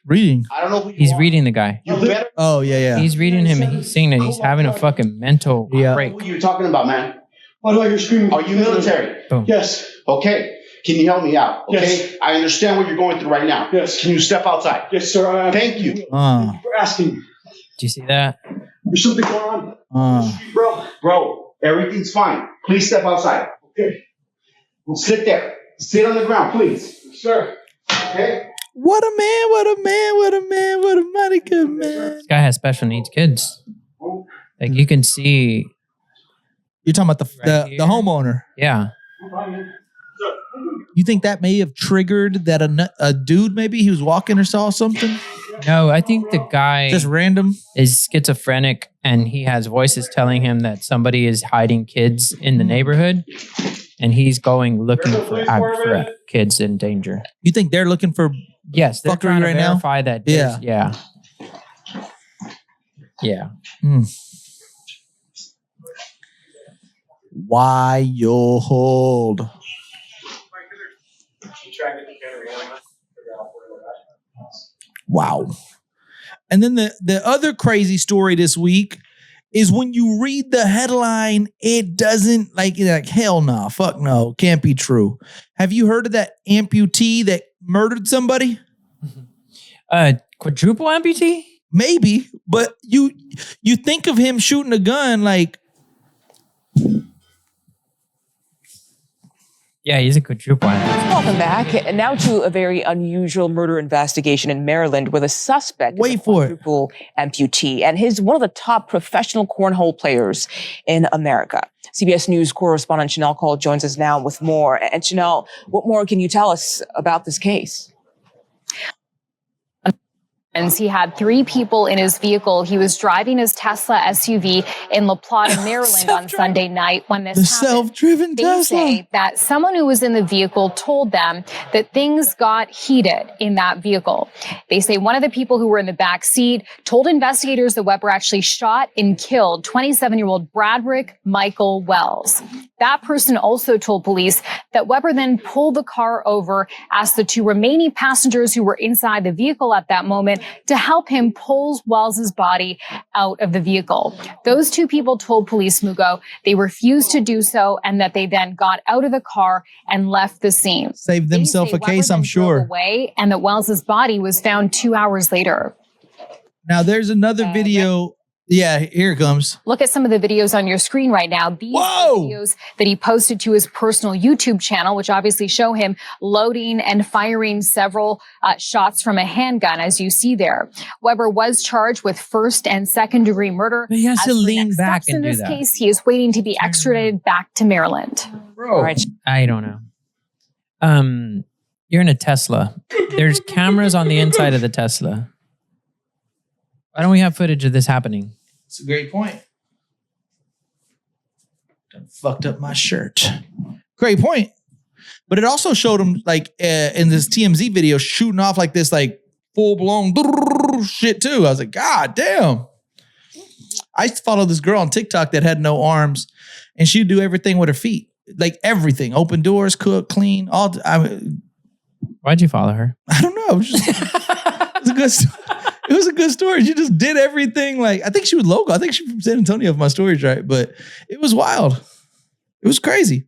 Reading. I don't know who you He's are. reading the guy. You better. Oh, yeah. He's reading him and he's saying that he's having a fucking mental break. What are you talking about, man? Why do I hear screaming? Are you military? Boom. Yes. Okay. Can you help me out? Okay. Yes. I understand what you're going through right now. Yes. Can you step outside? Yes, sir. Thank you. Thank you for asking. Do you see that? There's something going on. Bro, everything's fine. Please step outside. Okay. Well, sit there. Sit on the ground, please. Sir. Okay. What a man, what a man, what a man, what a mighty good man. This guy has special needs kids. Like you can see. You're talking about the homeowner. Yeah. You think that may have triggered that a dude maybe he was walking or saw something? No, I think the guy just random is schizophrenic and he has voices telling him that somebody is hiding kids in the neighborhood and he's going looking for kids in danger. You think they're looking for yes, they're trying to right verify now? that yeah. Wild. Wow. And then the other crazy story this week is when you read the headline, it doesn't like hell no, fuck no, can't be true. Have you heard of that amputee that murdered somebody? Quadruple amputee? Maybe, but you think of him shooting a gun like Yeah, he's a quadruple. Welcome back. And now to a very unusual murder investigation in Maryland where the suspect is a quadruple amputee and he's one of the top professional cornhole players in America. CBS News correspondent Chanel Cole joins us now with more. And Chanel, what more can you tell us about this case? He had 3 people in his vehicle. He was driving his Tesla SUV in La Plata, Maryland on Sunday night when this happened. Self-driven Tesla. They say that someone who was in the vehicle told them that things got heated in that vehicle. They say one of the people who were in the back seat told investigators that Weber actually shot and killed 27-year-old Bradrick Michael Wells. That person also told police that Weber then pulled the car over, asked the 2 remaining passengers who were inside the vehicle at that moment to help him pull Wells's body out of the vehicle. Those 2 people told police, Mugo, they refused to do so and that they then got out of the car and left the scene. Saved themselves a case, I'm sure. Away, and that Wells's body was found 2 hours later. Now there's another video. Yeah, here it comes. Look at some of the videos on your screen right now. These are videos that he posted to his personal YouTube channel, which obviously show him loading and firing several shots from a handgun, as you see there. Weber was charged with 1st and 2nd degree murder. But he has to lean back and do that. In this case, he is waiting to be extradited back to Maryland. Bro, all right. I don't know. You're in a Tesla. There's cameras on the inside of the Tesla. Why don't we have footage of this happening? It's a great point. Done fucked up my shirt. Great point. But it also showed him like in this TMZ video shooting off like this like full blown shit too. I was like, God damn. I used to follow this girl on TikTok that had no arms and she'd do everything with her feet. Like everything. Open doors, cook, clean, all. Why'd you follow her? I don't know. It was just, it was a good story. She just did everything. Like, I think she was local. I think she's from San Antonio if my story's right. But it was wild. It was crazy.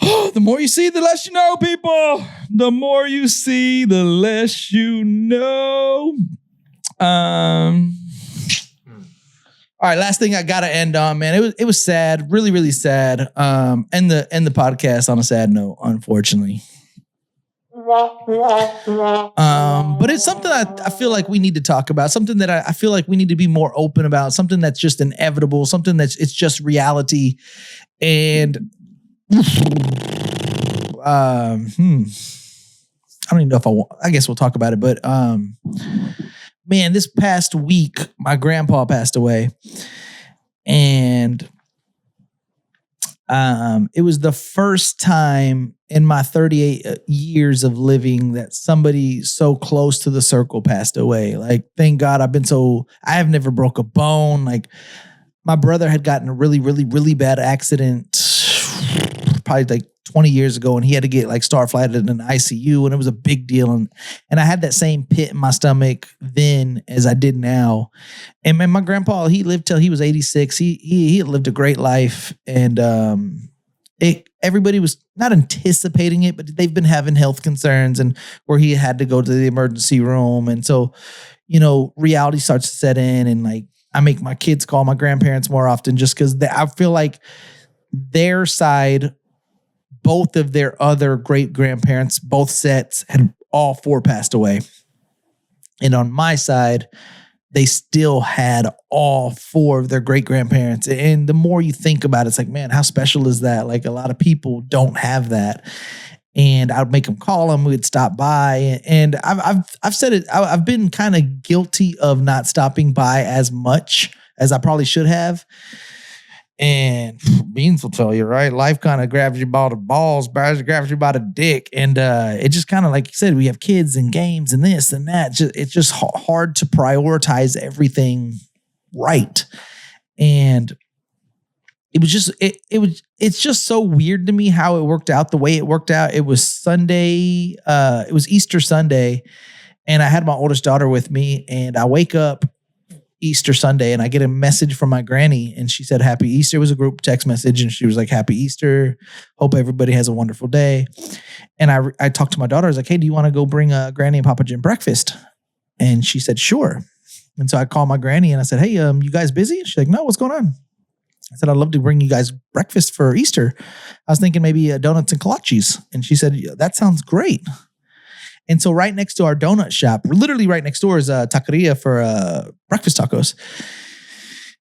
The more you see, the less you know, people. The more you see, the less you know. All right, last thing I gotta end on, man. It was sad, really, really sad. End the podcast on a sad note, unfortunately. But it's something I feel like we need to talk about, something that I feel like we need to be more open about, something that's just inevitable, something it's just reality. And I don't even know if I guess we'll talk about it, but man, this past week, my grandpa passed away. And it was the first time in my 38 years of living that somebody so close to the circle passed away. Like, thank God I have never broke a bone. Like, my brother had gotten a really, really, really bad accident probably like 20 years ago, and he had to get like star flighted in an ICU, and it was a big deal. And I had that same pit in my stomach then as I did now. And man, my grandpa, he lived till he was 86. He had lived a great life. And everybody was not anticipating it, but they've been having health concerns and where he had to go to the emergency room. And so, you know, reality starts to set in, and like, I make my kids call my grandparents more often just because I feel like their side, both of their other great grandparents, both sets had all 4 passed away. And on my side, they still had all 4 of their great grandparents. And the more you think about it, it's like, man, how special is that? Like, a lot of people don't have that. And I would make them call them. We'd stop by. And I've said it. I've been kind of guilty of not stopping by as much as I probably should have. And Beans will tell you, right? Life kind of grabs you by the balls, grabs you by the dick. And it just kind of, like you said, we have kids and games and this and that. It's just hard to prioritize everything right. And it was just, it's just so weird to me how it worked out the way it worked out. It was Sunday, it was Easter Sunday, and I had my oldest daughter with me, and I wake up Easter Sunday and I get a message from my granny, and she said, Happy Easter. It was a group text message, and she was like, Happy Easter. Hope everybody has a wonderful day. And I talked to my daughter. I was like, hey, do you want to go bring Granny and Papa Jim breakfast? And she said, sure. And so I called my granny and I said, hey, you guys busy? She's like, no, what's going on? I said, I'd love to bring you guys breakfast for Easter. I was thinking maybe donuts and kolaches. And she said, that sounds great. And so right next to our donut shop, literally right next door is a taqueria for breakfast tacos.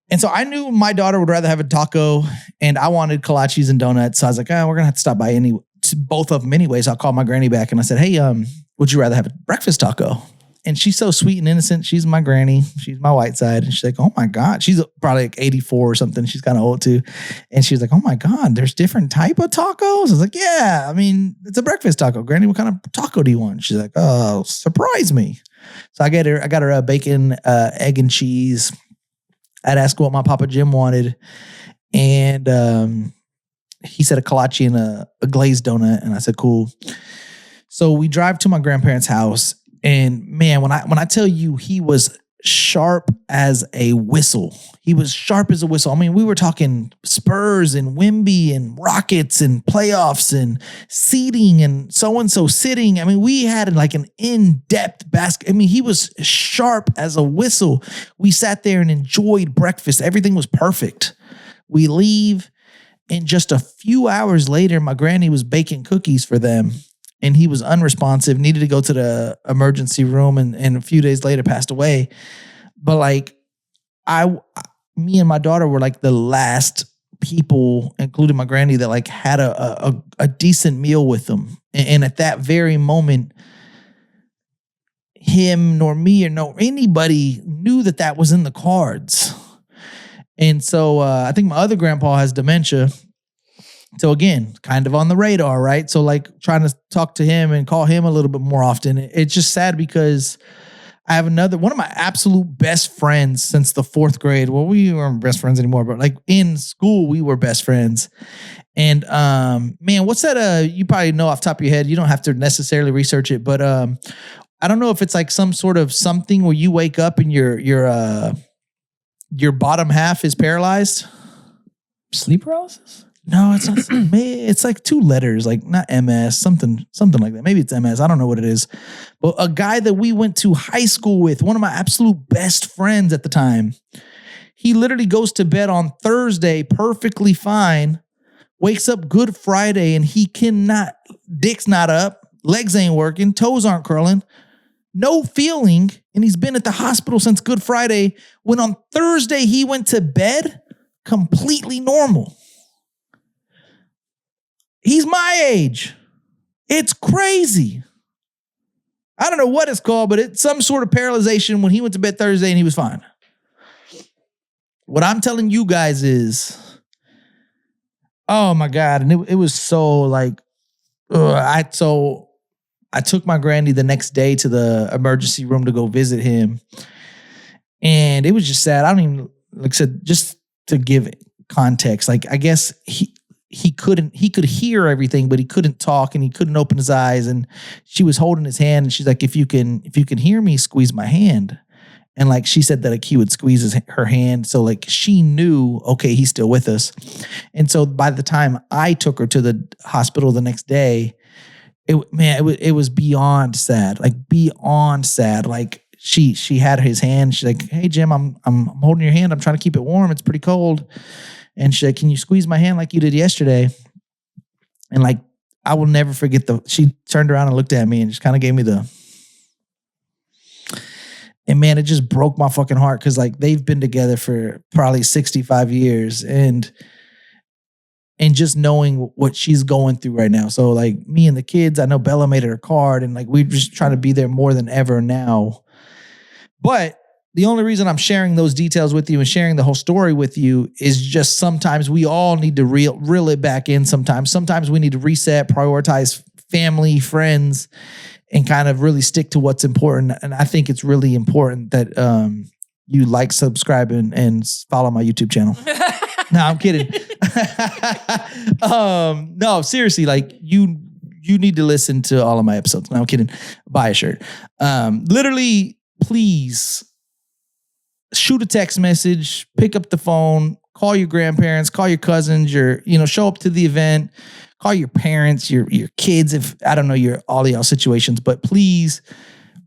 And so I knew my daughter would rather have a taco and I wanted kolaches and donuts. So I was like, we're going to have to stop by both of them anyways. I'll call my granny back. And I said, hey, would you rather have a breakfast taco? And she's so sweet and innocent. She's my granny. She's my white side. And she's like, oh my God. She's probably like 84 or something. She's kind of old too. And she's like, oh my God, there's different type of tacos? I was like, yeah, I mean, it's a breakfast taco. Granny, what kind of taco do you want? She's like, oh, surprise me. So I got her a bacon, egg and cheese. I'd ask what my Papa Jim wanted. And he said a kolache and a glazed donut. And I said, cool. So we drive to my grandparents' house. And man, when I tell you he was sharp as a whistle, he was sharp as a whistle. I mean, we were talking Spurs and Wemby and Rockets and playoffs and seating and so-and-so sitting. I mean, we had like an in-depth basket. I mean, he was sharp as a whistle. We sat there and enjoyed breakfast. Everything was perfect. We leave, and just a few hours later, my granny was baking cookies for them. And he was unresponsive, needed to go to the emergency room, and a few days later passed away. But like, me and my daughter were like the last people, including my granny, that like had a decent meal with them. And at that very moment, him nor me or anybody knew that was in the cards. And so I think my other grandpa has dementia. So again, kind of on the radar, right? So like trying to talk to him and call him a little bit more often. It's just sad because I have one of my absolute best friends since the 4th grade. Well, we weren't best friends anymore, but like in school, we were best friends. And man, what's that? You probably know off the top of your head. You don't have to necessarily research it, but I don't know if it's like some sort of something where you wake up and your bottom half is paralyzed. Sleep paralysis? No, it's not. It's like 2 letters, like not MS, something like that. Maybe it's MS. I don't know what it is. But a guy that we went to high school with, one of my absolute best friends at the time, he literally goes to bed on Thursday perfectly fine, wakes up Good Friday, and he cannot, dick's not up, legs ain't working, toes aren't curling, no feeling, and he's been at the hospital since Good Friday, when on Thursday he went to bed completely normal. He's my age. It's crazy. I don't know what it's called, but it's some sort of paralyzation when he went to bed Thursday and he was fine. What I'm telling you guys is, oh my God. And it was so like, I took my granny the next day to the emergency room to go visit him. And it was just sad. I don't even, like I said, just to give context, like I guess he could hear everything, but he couldn't talk and he couldn't open his eyes. And she was holding his hand and she's like, if you can hear me, squeeze my hand. And like, she said that like he would squeeze her hand. So like she knew, okay, he's still with us. And so by the time I took her to the hospital the next day, it was beyond sad, like beyond sad. Like she had his hand. She's like, hey Jim, I'm holding your hand. I'm trying to keep it warm. It's pretty cold. And she's like, can you squeeze my hand like you did yesterday? And like, I will never forget she turned around and looked at me and just kind of gave me and man, it just broke my fucking heart. Cause like they've been together for probably 65 years and just knowing what she's going through right now. So like me and the kids, I know Bella made her card and like, we're just trying to be there more than ever now. But the only reason I'm sharing those details with you and sharing the whole story with you is just sometimes we all need to reel it back in sometimes. Sometimes we need to reset, prioritize family, friends, and kind of really stick to what's important. And I think it's really important that you like, subscribe, and follow my YouTube channel. No, I'm kidding. No, seriously, like you need to listen to all of my episodes. No, I'm kidding. Buy a shirt. Literally, please shoot a text message, pick up the phone, call your grandparents, call your cousins, show up to the event, call your parents, your kids, if I don't know all of y'all situations, but please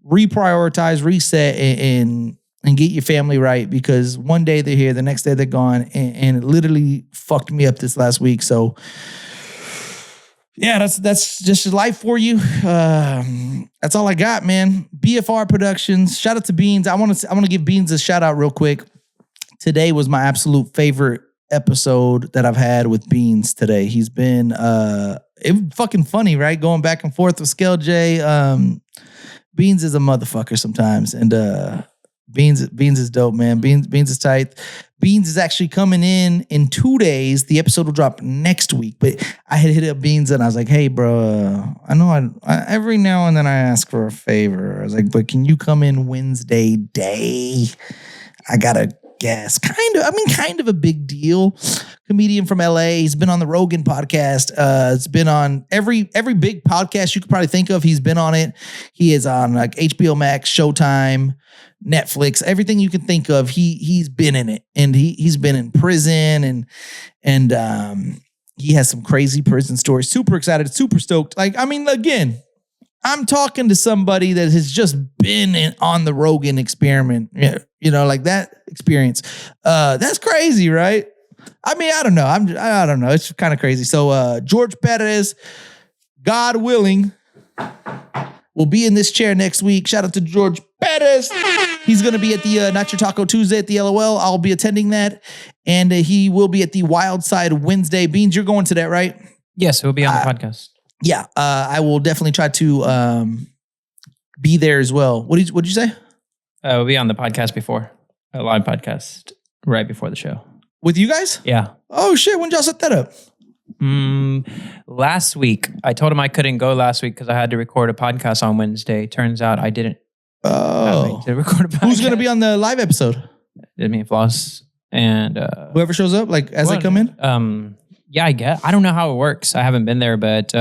reprioritize, reset, and and get your family right, because one day they're here, the next day they're gone, and it literally fucked me up this last week. So yeah, that's just life for you. That's all I got, man. BFR Productions. Shout out to Beans. I want to give Beans a shout out real quick. Today was my absolute favorite episode that I've had with Beans today. He's been it fucking funny, right? Going back and forth with Skell J. Beans is a motherfucker sometimes, and Beans is dope, man. Beans is tight. Beans is actually coming in 2 days. The episode will drop next week. But I had hit up Beans and I was like, hey, bro, I know I every now and then I ask for a favor. I was like, but can you come in Wednesday day? I got a guest. Kind of a big deal. Comedian from LA. He's been on the Rogan podcast. It's been on every big podcast you could probably think of. He's been on it. He is on like HBO Max, Showtime, Netflix, everything you can think of. He's been in it, and he's been in prison, and he has some crazy prison stories. Super excited, super stoked. Again, I'm talking to somebody that has just been on the Rogan experiment. Like that experience. That's crazy, right? I don't know. I don't know. It's kind of crazy. So George Perez, God willing, will be in this chair next week. Shout out to George Perez. He's going to be at the Not Your Taco Tuesday at the LOL. I'll be attending that. And he will be at the Wild Side Wednesday. Beans, you're going to that, right? Yes, he'll be on the podcast. Yeah, I will definitely try to be there as well. What did you say? We'll be on the podcast before. A live podcast right before the show. With you guys? Yeah. Oh, shit. When did y'all set that up? Last week. I told him I couldn't go last week because I had to record a podcast on Wednesday. Turns out I didn't. Oh. To record a podcast. Who's going to be on the live episode? Me and Floss. And whoever shows up, like as they come in? Yeah, I guess. I don't know how it works. I haven't been there, but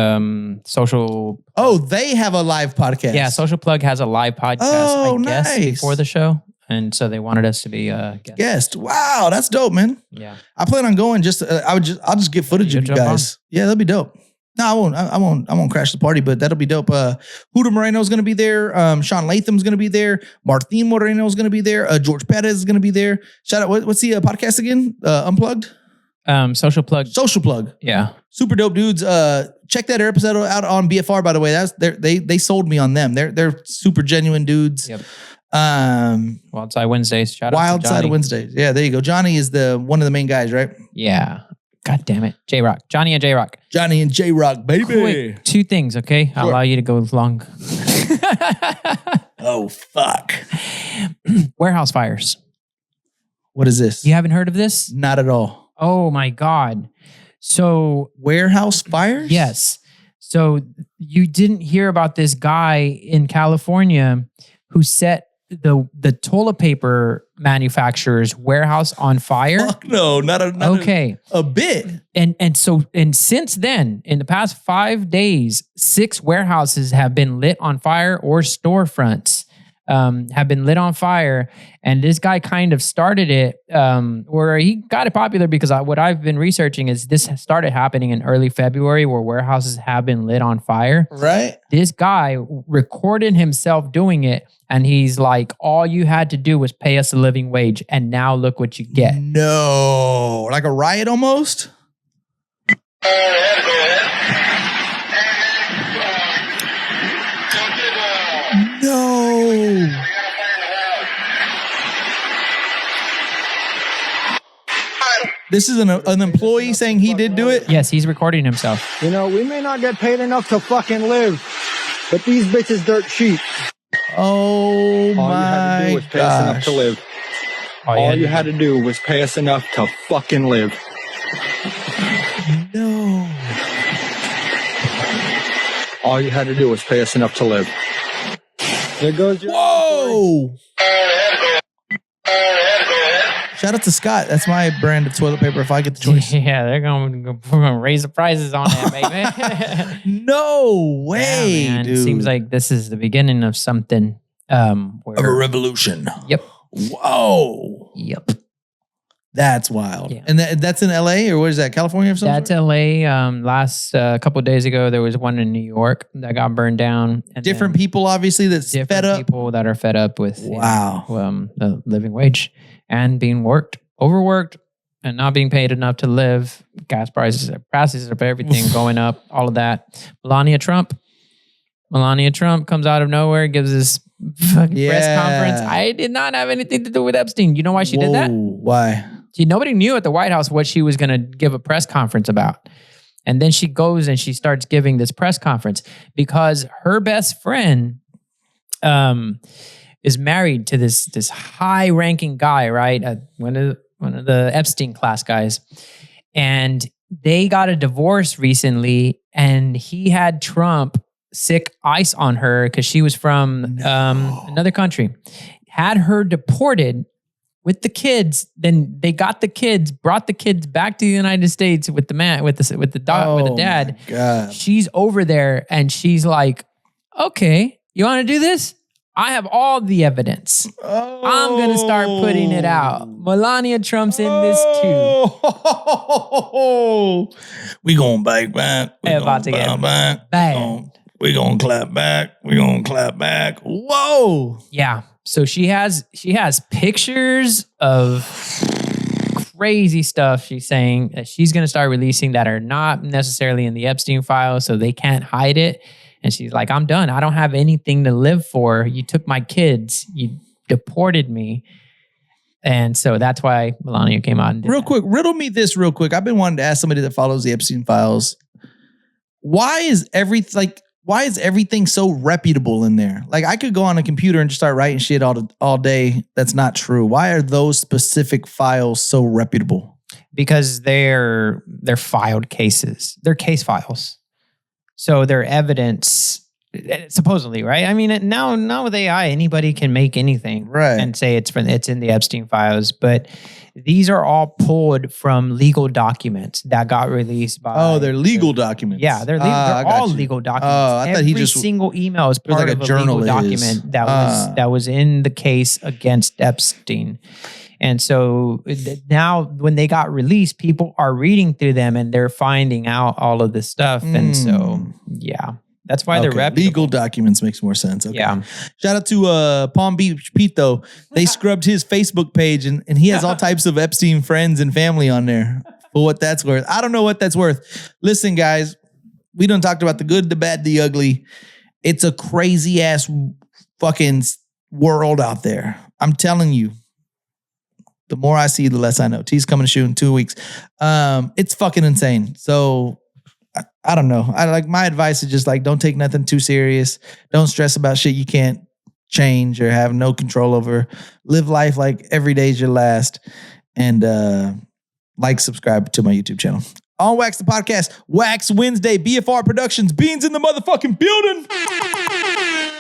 Social... Oh, they have a live podcast. Yeah, Social Plug has a live podcast, I guess, before the show. And so they wanted us to be guest. Wow, that's dope, man. Yeah. I plan on going I'll just get footage of you guys. Yeah, that'll be dope. No, I won't crash the party, but that'll be dope. Huda Moreno's gonna be there. Sean Latham's gonna be there. Martin Moreno's gonna be there. George Perez is gonna be there. Shout out, what's the podcast again? Unplugged? Social Plug. Social Plug. Yeah. Super dope dudes. Check that episode out on BFR, by the way. They sold me on them. They're super genuine dudes. Yep. Wild Side Wednesdays. Shout out Wild to Johnny. Side Wednesdays. Yeah, there you go. Johnny is one of the main guys, right? Yeah. God damn it. J-Rock. Johnny and J-Rock. Johnny and J-Rock, baby. Quick, 2 things, okay? I'll allow you to go long. Oh, fuck. Warehouse fires. What is this? You haven't heard of this? Not at all. Oh my God. So warehouse fires? Yes. So you didn't hear about this guy in California who set the toilet paper manufacturer's warehouse on fire? Fuck no, not a bit. And since then, in the past 5 days, 6 warehouses have been lit on fire, or storefronts have been lit on fire. And this guy kind of started it, or he got it popular because what I've been researching is this started happening in early February, where warehouses have been lit on fire. Right. This guy recorded himself doing it, and he's like, all you had to do was pay us a living wage, and now look what you get. No. Like a riot almost? No. This is an employee saying he did do it? Yes, he's recording himself. You know, we may not get paid enough to fucking live, but these bitches dirt cheap. Oh my All you had to do was pay us enough to live. All you had to do was pay us enough to fucking live. No. All you had to do was pay us enough to live. There goes your... Whoa! Shout out to Scott. That's my brand of toilet paper if I get the choice. Yeah, we're gonna raise the prices on that, baby. No way, yeah, man. dude. Seems like this is the beginning of something. Of a revolution. Yep. Whoa. Yep. That's wild. Yeah. And that's in LA or what is that? California or something? That's LA. Last couple of days ago, there was one in New York that got burned down. And different people, obviously, that's fed up. Different people that are fed up with the living wage and being overworked, and not being paid enough to live. Gas prices of everything going up. All of that. Melania Trump comes out of nowhere, gives this fucking press conference. I did not have anything to do with Epstein. You know why she did that? Why? Nobody knew at the White House what she was going to give a press conference about. And then she goes and she starts giving this press conference because her best friend is married to this high-ranking guy, right? One of the Epstein class guys. And they got a divorce recently, and he had Trump sick ice on her because she was from another country. Had her deported with the kids. Then they got the kids, brought the kids back to the United States with the man, with the dad. God. She's over there and she's like, "Okay, you want to do this? I have all the evidence. I'm going to start putting it out." Melania Trump's in this too. We going back. We're about to get bad. We're going to clap back. Whoa. Yeah. So she has pictures of crazy stuff she's saying that she's going to start releasing that are not necessarily in the Epstein file, so they can't hide it. And she's like, "I'm done. I don't have anything to live for. You took my kids. You deported me." And so that's why Melania came out and did Real quick, riddle me this real quick. I've been wanting to ask somebody that follows the Epstein files. Why is everything so reputable in there? Like, I could go on a computer and just start writing shit all day. That's not true. Why are those specific files so reputable? Because they're filed cases. They're case files. So they're evidence, supposedly, right? I mean, now with AI, anybody can make anything and say it's in the Epstein files. But these are all pulled from legal documents that got released by. Oh, they're legal documents. Yeah, they're all legal documents. Oh, I thought Every single email is part of a legal document that was in the case against Epstein. And so now when they got released, people are reading through them and they're finding out all of this stuff. And so, yeah, that's why they're reputable. Legal documents makes more sense. Okay. Yeah. Shout out to Palm Beach Pete, though. They scrubbed his Facebook page and he has all types of Epstein friends and family on there for what that's worth. I don't know what that's worth. Listen, guys, we done talked about the good, the bad, the ugly. It's a crazy ass fucking world out there. I'm telling you. The more I see, the less I know. T's coming to shoot in 2 weeks. It's fucking insane. So I don't know. My advice is just don't take nothing too serious. Don't stress about shit you can't change or have no control over. Live life like every day's your last. And subscribe to my YouTube channel. On Wax the Podcast, Wax Wednesday, BFR Productions, Beans in the motherfucking building.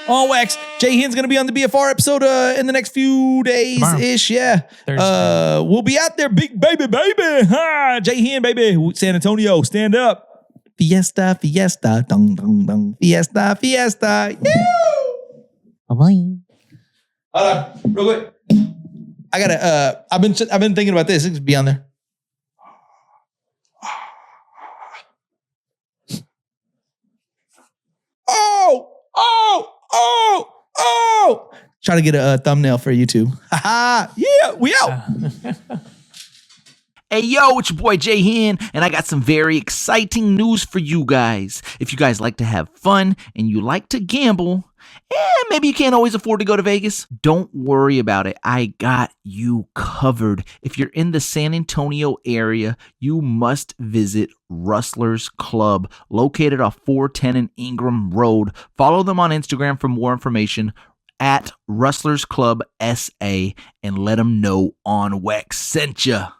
On Wax, J-Hen's going to be on the BFR episode in the next few days-ish. Yeah. We'll be out there, big baby. Ha! J-Hen, baby. San Antonio, stand up. Fiesta. Dong, dong, dong. Fiesta. Yoo! Bye-bye. Hold on, real quick. I gotta, I've been thinking about this. It could be on there. Oh! Try to get a thumbnail for YouTube. Yeah, we out. Hey, yo, it's your boy J-Hen, and I got some very exciting news for you guys. If you guys like to have fun and you like to gamble, and maybe you can't always afford to go to Vegas, don't worry about it. I got you covered. If you're in the San Antonio area, you must visit Rustler's Club, located off 410 and Ingram Road. Follow them on Instagram for more information at Rustler's Club SA, and let them know On Wax sent ya.